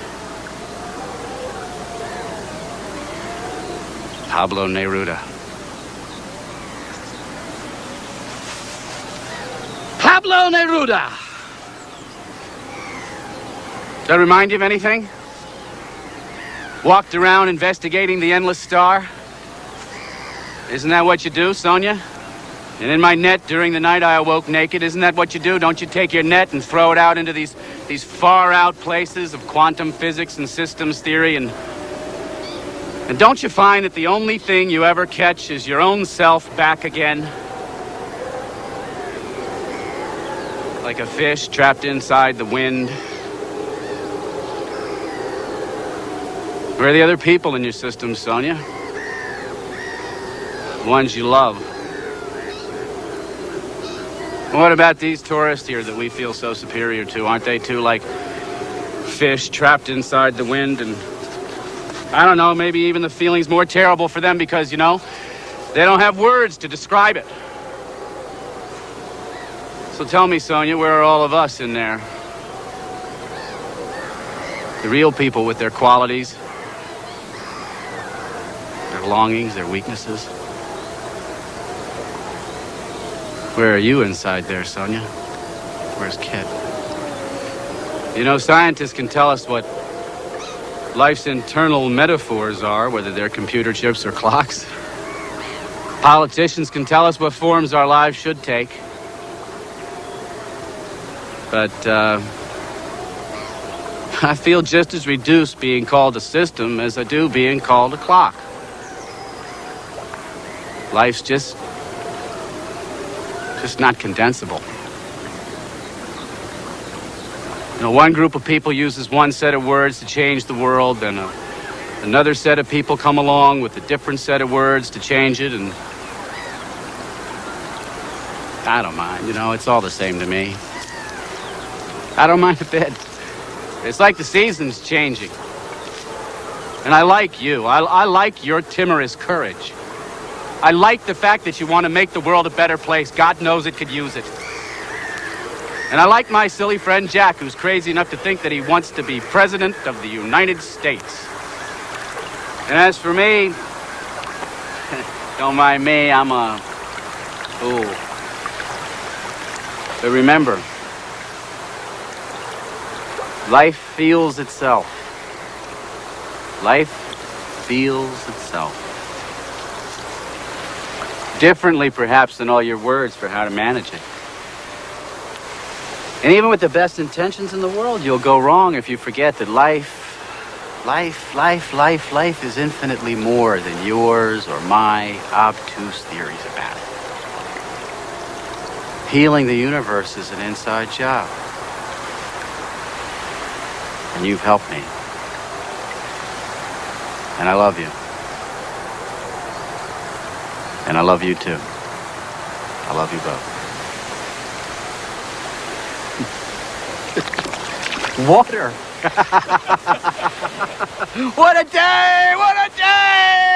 Pablo Neruda. Pablo Neruda! Does that remind you of anything? Walked around investigating the endless star? Isn't that what you do, Sonia? And in my net during the night I awoke naked. Isn't that what you do? Don't you take your net and throw it out into these far-out places of quantum physics and systems theory? And don't you find that the only thing you ever catch is your own self back again? Like a fish trapped inside the wind. Where are the other people in your system, Sonia? The ones you love. What about these tourists here that we feel so superior to? Aren't they too like fish trapped inside the wind? And I don't know, maybe even the feeling's more terrible for them because, you know, they don't have words to describe it. So tell me, Sonia, where are all of us in there? The real people with their qualities, their longings, their weaknesses. Where are you inside there, Sonia? Where's Kit? You know, scientists can tell us what life's internal metaphors are, whether they're computer chips or clocks. Politicians can tell us what forms our lives should take. But, I feel just as reduced being called a system as I do being called a clock. Life's just not condensable. You know, one group of people uses one set of words to change the world, then another set of people come along with a different set of words to change it, and I don't mind, you know, it's all the same to me. I don't mind a bit. It's like the seasons changing. And I like you. I like your timorous courage. I like the fact that you want to make the world a better place. God knows it could use it. And I like my silly friend Jack, who's crazy enough to think that he wants to be president of the United States. And as for me, don't mind me, I'm a fool. But remember, life feels itself. Life feels itself. Differently, perhaps, than all your words for how to manage it. And even with the best intentions in the world, you'll go wrong if you forget that life is infinitely more than yours or my obtuse theories about it. Healing the universe is an inside job. And you've helped me. And I love you. And I love you too. I love you both. Water. What a day! What a day!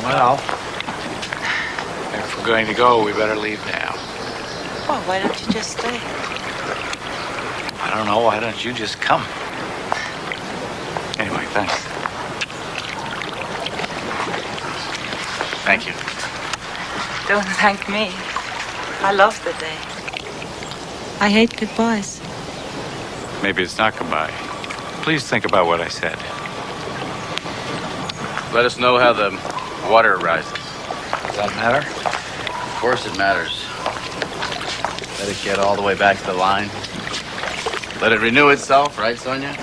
Well, if we're going to go, we better leave now. Well, why don't you just stay? I don't know. Why don't you just come? Anyway, thanks. Thank you. Don't thank me. I love the day. I hate goodbyes. Maybe it's not goodbye. Please think about what I said. Let us know how the water rises. Does that matter? Of course it matters. Let it get all the way back to the line. Let it renew itself, right, Sonia?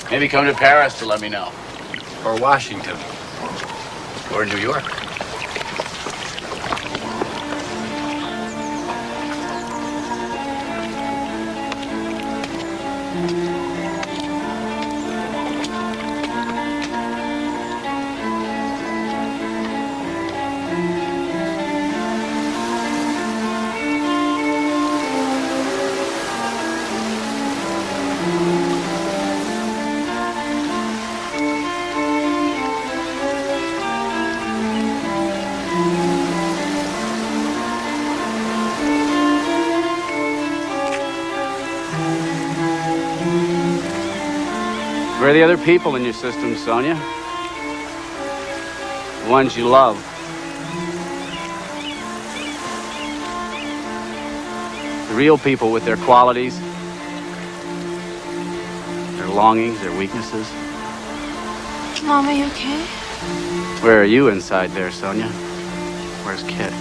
Maybe come to Paris to let me know. Or Washington. Or New York. Where are the other people in your system, Sonia? The ones you love. The real people with their qualities, their longings, their weaknesses. Mom, are you okay? Where are you inside there, Sonia? Where's Kit?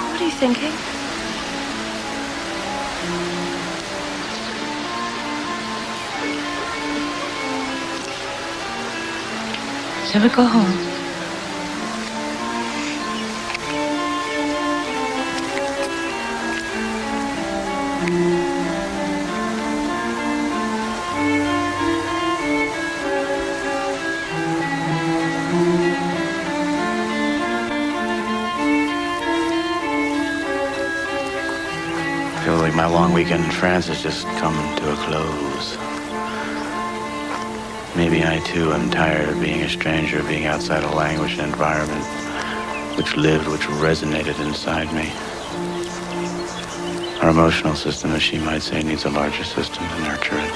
What are you thinking? Shall we go home? I feel like my long weekend in France has just come to a close. Maybe I too am tired of being a stranger, being outside a language and environment which lived, which resonated inside me. Our emotional system, as she might say, needs a larger system to nurture it.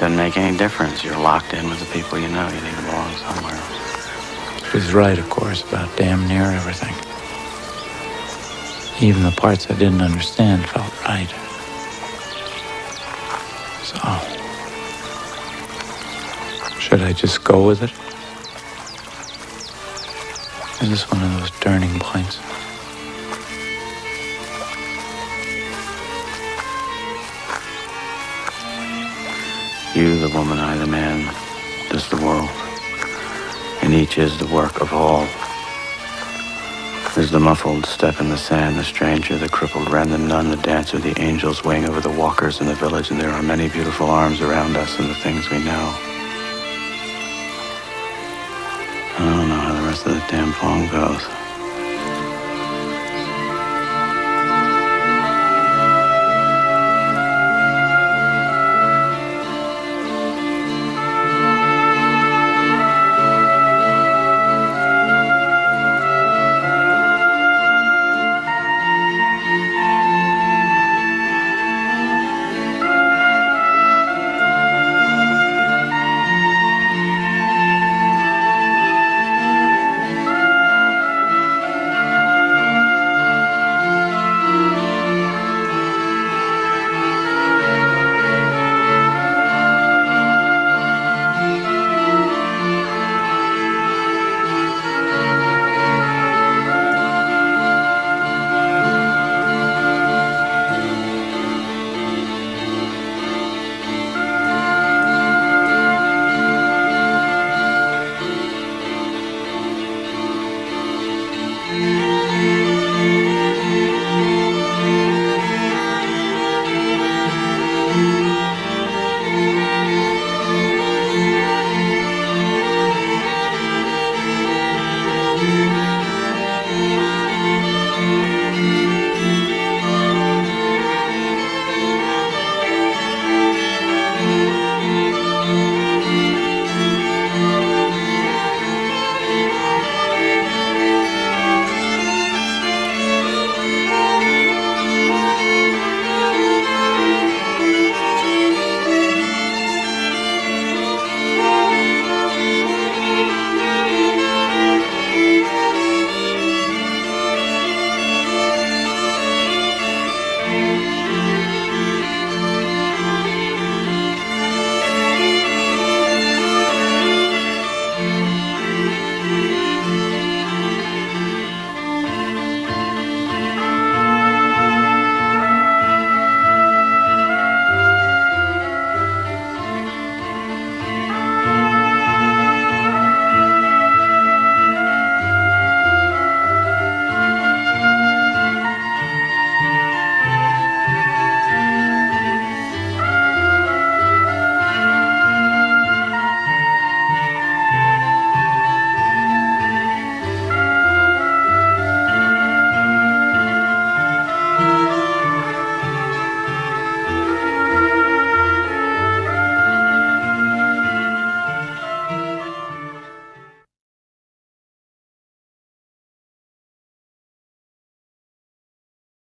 Doesn't make any difference. You're locked in with the people you know. You need to belong somewhere. She was right, of course, about damn near everything. Even the parts I didn't understand felt right. So, should I just go with it? Is this one of those turning points? You, the woman, I, the man, this the world. And each is the work of all. There's the muffled step in the sand, the stranger, the crippled wren, the nun, the dancer, the angel's wing over the walkers in the village, and there are many beautiful arms around us and the things we know. I don't know how the rest of the damn poem goes.